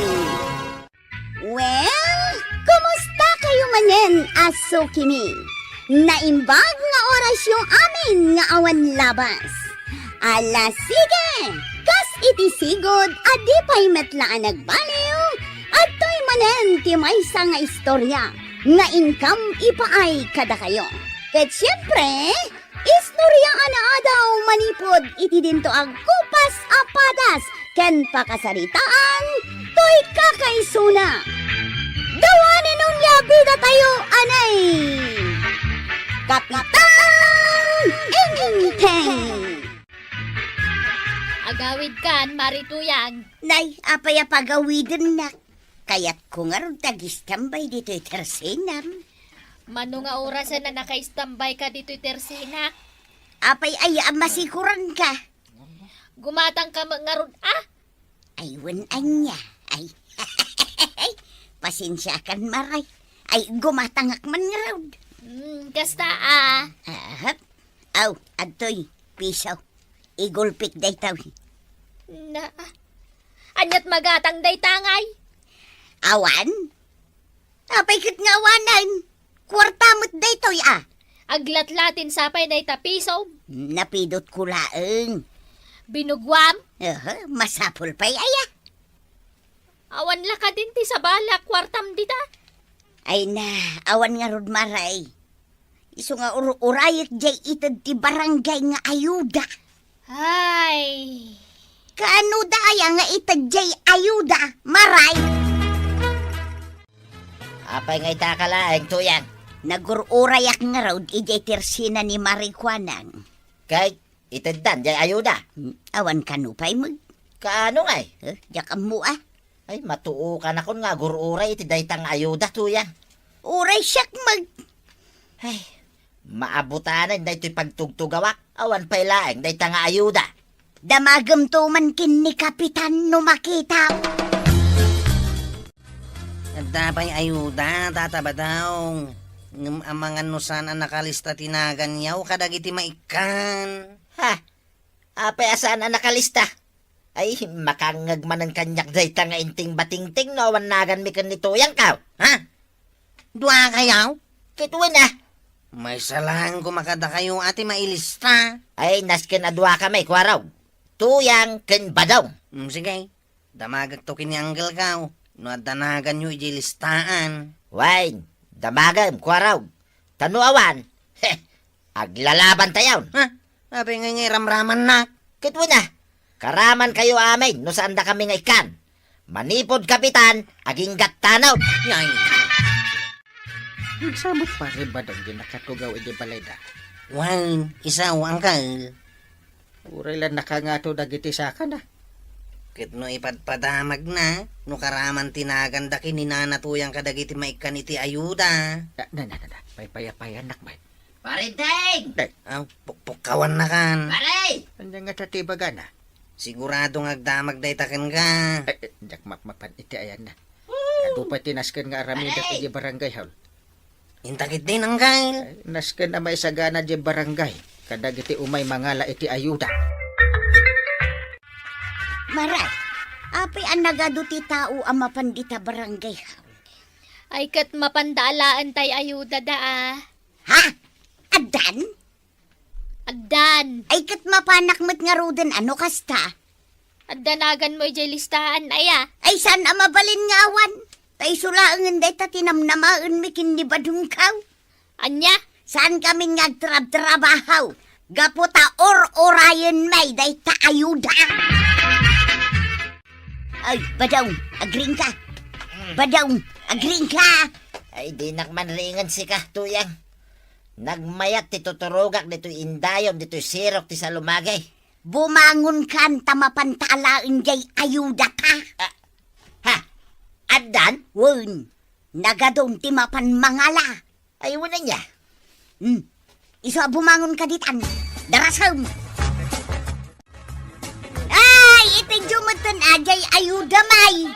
Well, kumusta kayo manen, aso kimi? Naimbag nga oras yung amin nga awan labas. Ala sige, kas iti sigod, adi pa'y metlaan nagbaliw, at to'y manen ti maysa nga istorya, nga income ipaay kada kayo. Ket siyempre, istorya ana daw manipod iti dinto ang kupas apadas, ken pakasaritaan, to'y kakaysuna. Dawanin nung yabida tayo, anay! Kapitan Inteng! Agawid kan, marituyang. Nay, apay pagawidin na. Kaya't ko nga rin tag-istambay dito tersenam. Mano nga orasan na naka-istambay ka dito tersena. Apay ay masikuran ka. Gumatang ka nga ron, Aywan anya. Ay, pasensya kan maray. Ay, gumatangak man nga raw. Kasta Ahap. Aw, adtoy, pisaw. Igulpik day taw. Na, anyat magatang day tangay. Awan? Apay kit nga awanan. Kwartamot day taw Aglat-latin sapay day tapiso. Napidot ko laeng. Binugwam. Masapol pa'y aya. Awan la ka din ti sa bala, kwartam dita. Ay na, awan nga rod maray. Iso nga urayat jay itad ti barangay nga ayuda. Ay. Kaano daya nga itad jay ayuda, maray? Apay ngay takalaeng Tuyang. Nagururayak nga raw ijay tersina ni Marikwanang. Kay, itaddan, jay ayuda. Awan kanupay mo. Kaano ngay? Jakam mo Ay, matuo ka na kun nga gururay iti daytang ayuda, Tuyang. Uray siyak mag... Ay, maabutanan daytoy pagtugtugawak. Awan pa'y laeng daytang ayuda. Damagam to man kin ni Kapitan no makita. At dabay ayuda, tataba daw. Ngem amangan nusan ang nakalista tinagan yaw kadagiti maikan. Ha? Apay asaan ang nakalista? Ay, makangag man ang kanyak dayta nga inting batingting no, wanagan mi kan nituyang ka. Ha? Dua kayaw? Kituin na. May salahan ko makada kayo ati mailista. Ay, naskin adwa kami, kwaraw. Tuyang ken badaw. Sige, damagag to kini anggal kaw. No danagan nyo ijilistaan. Wain, damagam, kwaraw. Tanuawan. Heh, aglalaban tayaw. Ha? Sabi nga nga ramraman na. Kituin na. Karaman kayo amin, no saan da kami nga ikan. Manipod kapitan, aging gattanaw. Yay. Samot pa rin ba dang ginakatugaw iti balay da? Wan, isaw angkal. Uray lang nakangato dagiti saka na. Kit no ipadpadamag na, no karaman tinaganda kininanatuyang kadagiti maikan iti ayuda. Na. Paypayapayan nakbay. Parinteng! Aw, pukpukawan na kan. Pare! Andyan nga tatibaga na. Sigurado agdamag day taken ka. Dak makmapan iti ayan na. Ado pa tinaskan nga aramida iti barangay hall. Intakit din angkal. Naskan na may sagana di barangay. Kadagiti umay mangala iti ayuda. Maray, apay ang nagado ti tao ang mapandita barangay hall. Ay kat mapandalaan tay ayuda da Ha? Adan? Addan. Ay kat mapanakmat nga roden ano kasta? Addanagan mo ijay listahan aya. Ay saan ang mabalin nga awan? Tay sulaangan day ta tinamnamaan mi kini badungkaw. Anya? Saan kami nga trabahaw? Gaputa or-orayan may day ta ayuda. Ay, badong, agring ka. Badong, agring ka. Ay, di nakmanringan si ka, tuyang. Nagmayat ti tuturugak dito indayom, dito sirok ti salumagay. Bumangon kan tamapantalaan jay ayuda ka. Ha? Addan? Wen, nagadong ti mapan mangala. Ay, wala niya. Iso bumangon ka ditan. Darasam. Ay, itinjumutan ajay ayuda may.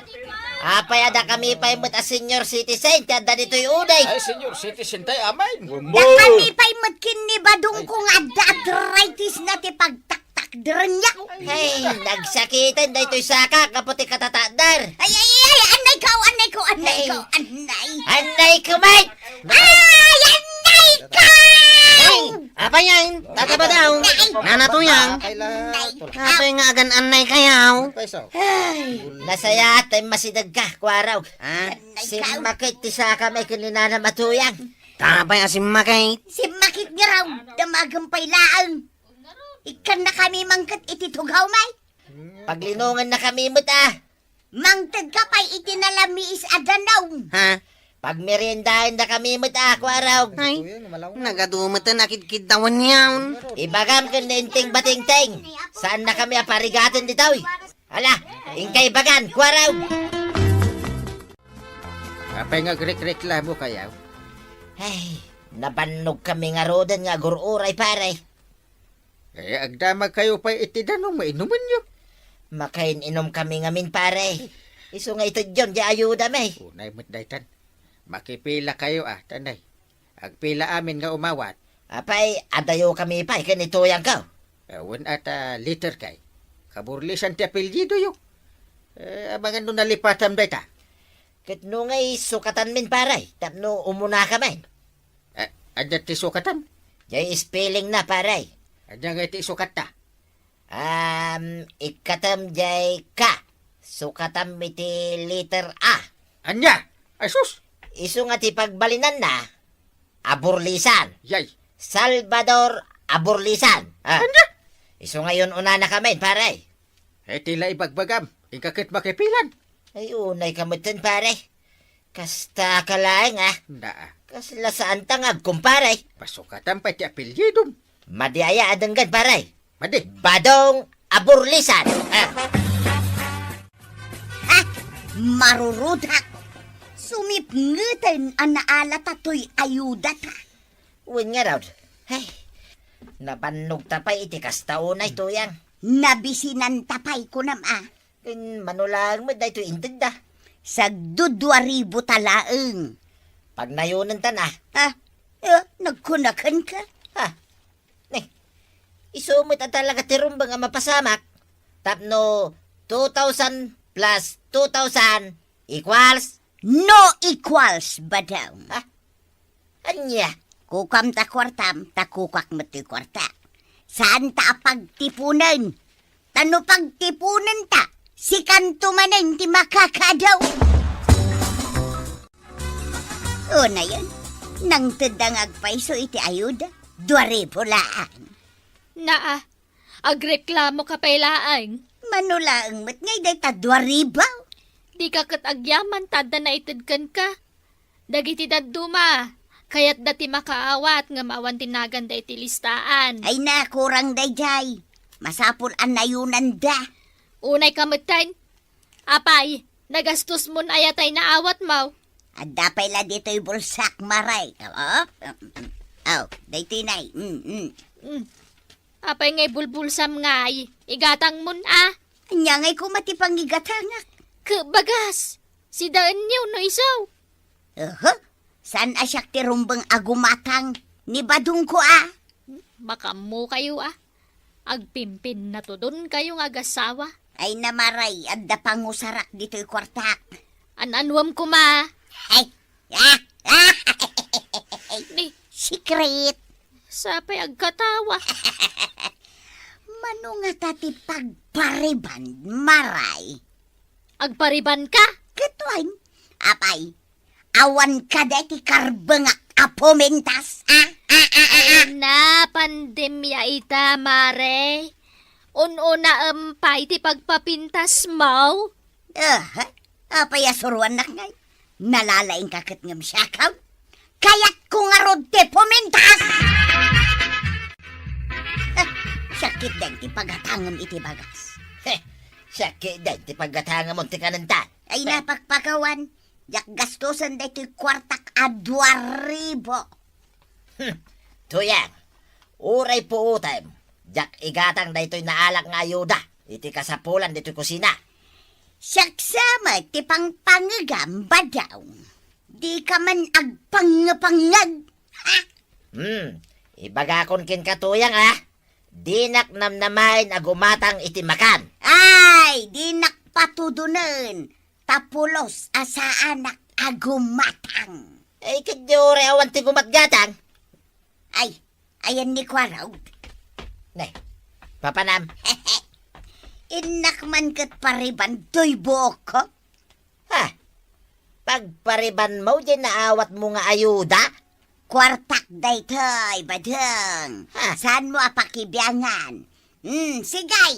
Apay ada kami pa imot a senior citizen, kada dito'y uday. Ay, senyor, citizen tayo amay. Kami pa'y matkin ni badong kung ada arthritis na ti pagtaktak direnyak. Ay, nagsakitan dito'y saka, kaputi katatadar. Ay, anay ko. Anay kumay! Ay, anay ko! Ay, apa yan? Tataba daw. Nanatuyang. Kailan? Apay nga agan anay kayaw. Paisaw. Nasaya at masidag ka, kwaraw. Ha? Si Makit ti saka may kininana matuyang. Tapay asim makay. Si Makit nga raw, damagang pailaan. Ikan na kami mangkat ititugaw may. Paglinungan na kami mo't Mangtag ka pa'y itinalamiis adanaw. Ha? Pag meriendahin na kami mo't kwaraw. Ay, nagadumatan nakidkidawan yawn. Ibagam ka ninting batingting. Saan na kami aparigatin dito'y? Hala, ingkay bagan, kwaraw. Apay nga reklamo kayaw. Ay, nabannog kami nga rodan nga gururay pare. Kaya agdamag kayo pa itidanong mainuman nyo. Makain inom kami ngamin pare. Iso nga ito dyan, di ayuda may. Unay mo't daytan. Makipila kayo tanay. Agpila amin nga umawat. Apay, adayo kami pa, ikanituyang ka. Awan at liter kay. Kaburlisan ti apelyido yung. Abangan nung nalipatam dayta. Kat no ngay sukatan min pare. Tapno umuna kami. Adyan ti sukatan. Jay spelling na pare. Adyan nga ti sukat ta. Ikatam jay ka. Sukatam iti liter A. Anya! Ay sus! Iso nga ti pagbalinan na. Aburlisan. Yay! Salvador Aburlisan. Anya! Iso ngayon una na kami pare. Tila ibagbagam. Ikakit makipilan. Ay unay kamutin pare. Kasta kalaeng Naa. Kasla saan tangag kumpare. Pasukatan pa ti apelyidom. Madiaya adenggan pare. Madi. Badong Aburlisan. Marurudak. Sumipngeten ang naalata to'y ayuda ta. Uwin nga raw. Hey, nabannog tapay iti kastaunay tuyang. Nabisinan tapay ko nama. Manulang mo da ito intinda. Sagdudwaribo talaeng. Pag nayunan ta na, Nagkunakan ka? Ha? Nih, isumit ang talaga tirumbang ang mapasamak. Tapno, 2,000 plus 2,000 equals, No equals ba daw? anya. Kukam ta kwartam, takukak mo ti kwarta. Saan ta pagtipunan? Tano pagtipunan ta? Si kantumanan ti makakadaw. O na yan, nang tedang agpaiso iti ayuda, 2,000 laan. Naa, agreklamo ka pailaan. Manulaang mat ngay day ta 2,000. Di ka katagyaman tada na itadkan ka. Dagiti duma, kaya't dati makaawat nga maawan tinagan da iti listaan. Ay na, kurang day jay. Masapul an nayunan da. Unay kamatan. Apay, nagastos mo na ayatay na awat mo. At dapay la dito'y bulsak maray. Day tinay. Apay ngay bulbulsam ngay, igatang mun Anya ngay kumatipang igatangak. Bagas, si daan niyo no isaw. San asyak ti rumbang agumatang ni badung ko Makamu kayo Agpimpin na to dun kayong agasawa. Ay namaray, adda pangusarak dito'y kwartak. Ananwam ko ma. Ay, Ni, secret. sapay agkatawa. Mano nga tati pagpariban, maray. Agpariban ka? Katuan, apay, awan ka dati karbengak apomentas. Na pandemya ita, mare. Una empay ti pagpapintas mo. Apay asuruan nak ngay. Nalalaing kakit ngam siyakaw. Kaya't ko nga rod te pumintas. Sakit din ti paghatangam iti bagas. Sakit din, ti paggatanga mo ti kananta. Ay napagpakawan, yak gastusan da iti kwartak a 2,000. Tuyang, uray po utay. Jak igatang da ito'y naalak nga ayuda. Iti kasapulan dito'y kusina. Saksama ti pangpangagam ba daw? Di ka man agpangapangag. Ibagakon kin katuyang Dinak namnamain agumatang iti makan. Ay, di nakpatudunan. Tapulos asa anak agumatang. Ay, kadyore awan ti gumatgatang. Ay, ayan ni Kwaraw. Ne, papanam. Inak man kat pariban to'y buok ko. Pagpariban mo dyan naawat mo nga ayuda? Kwartak day to'y badang. Saan mo apakibiyangan? Sigay,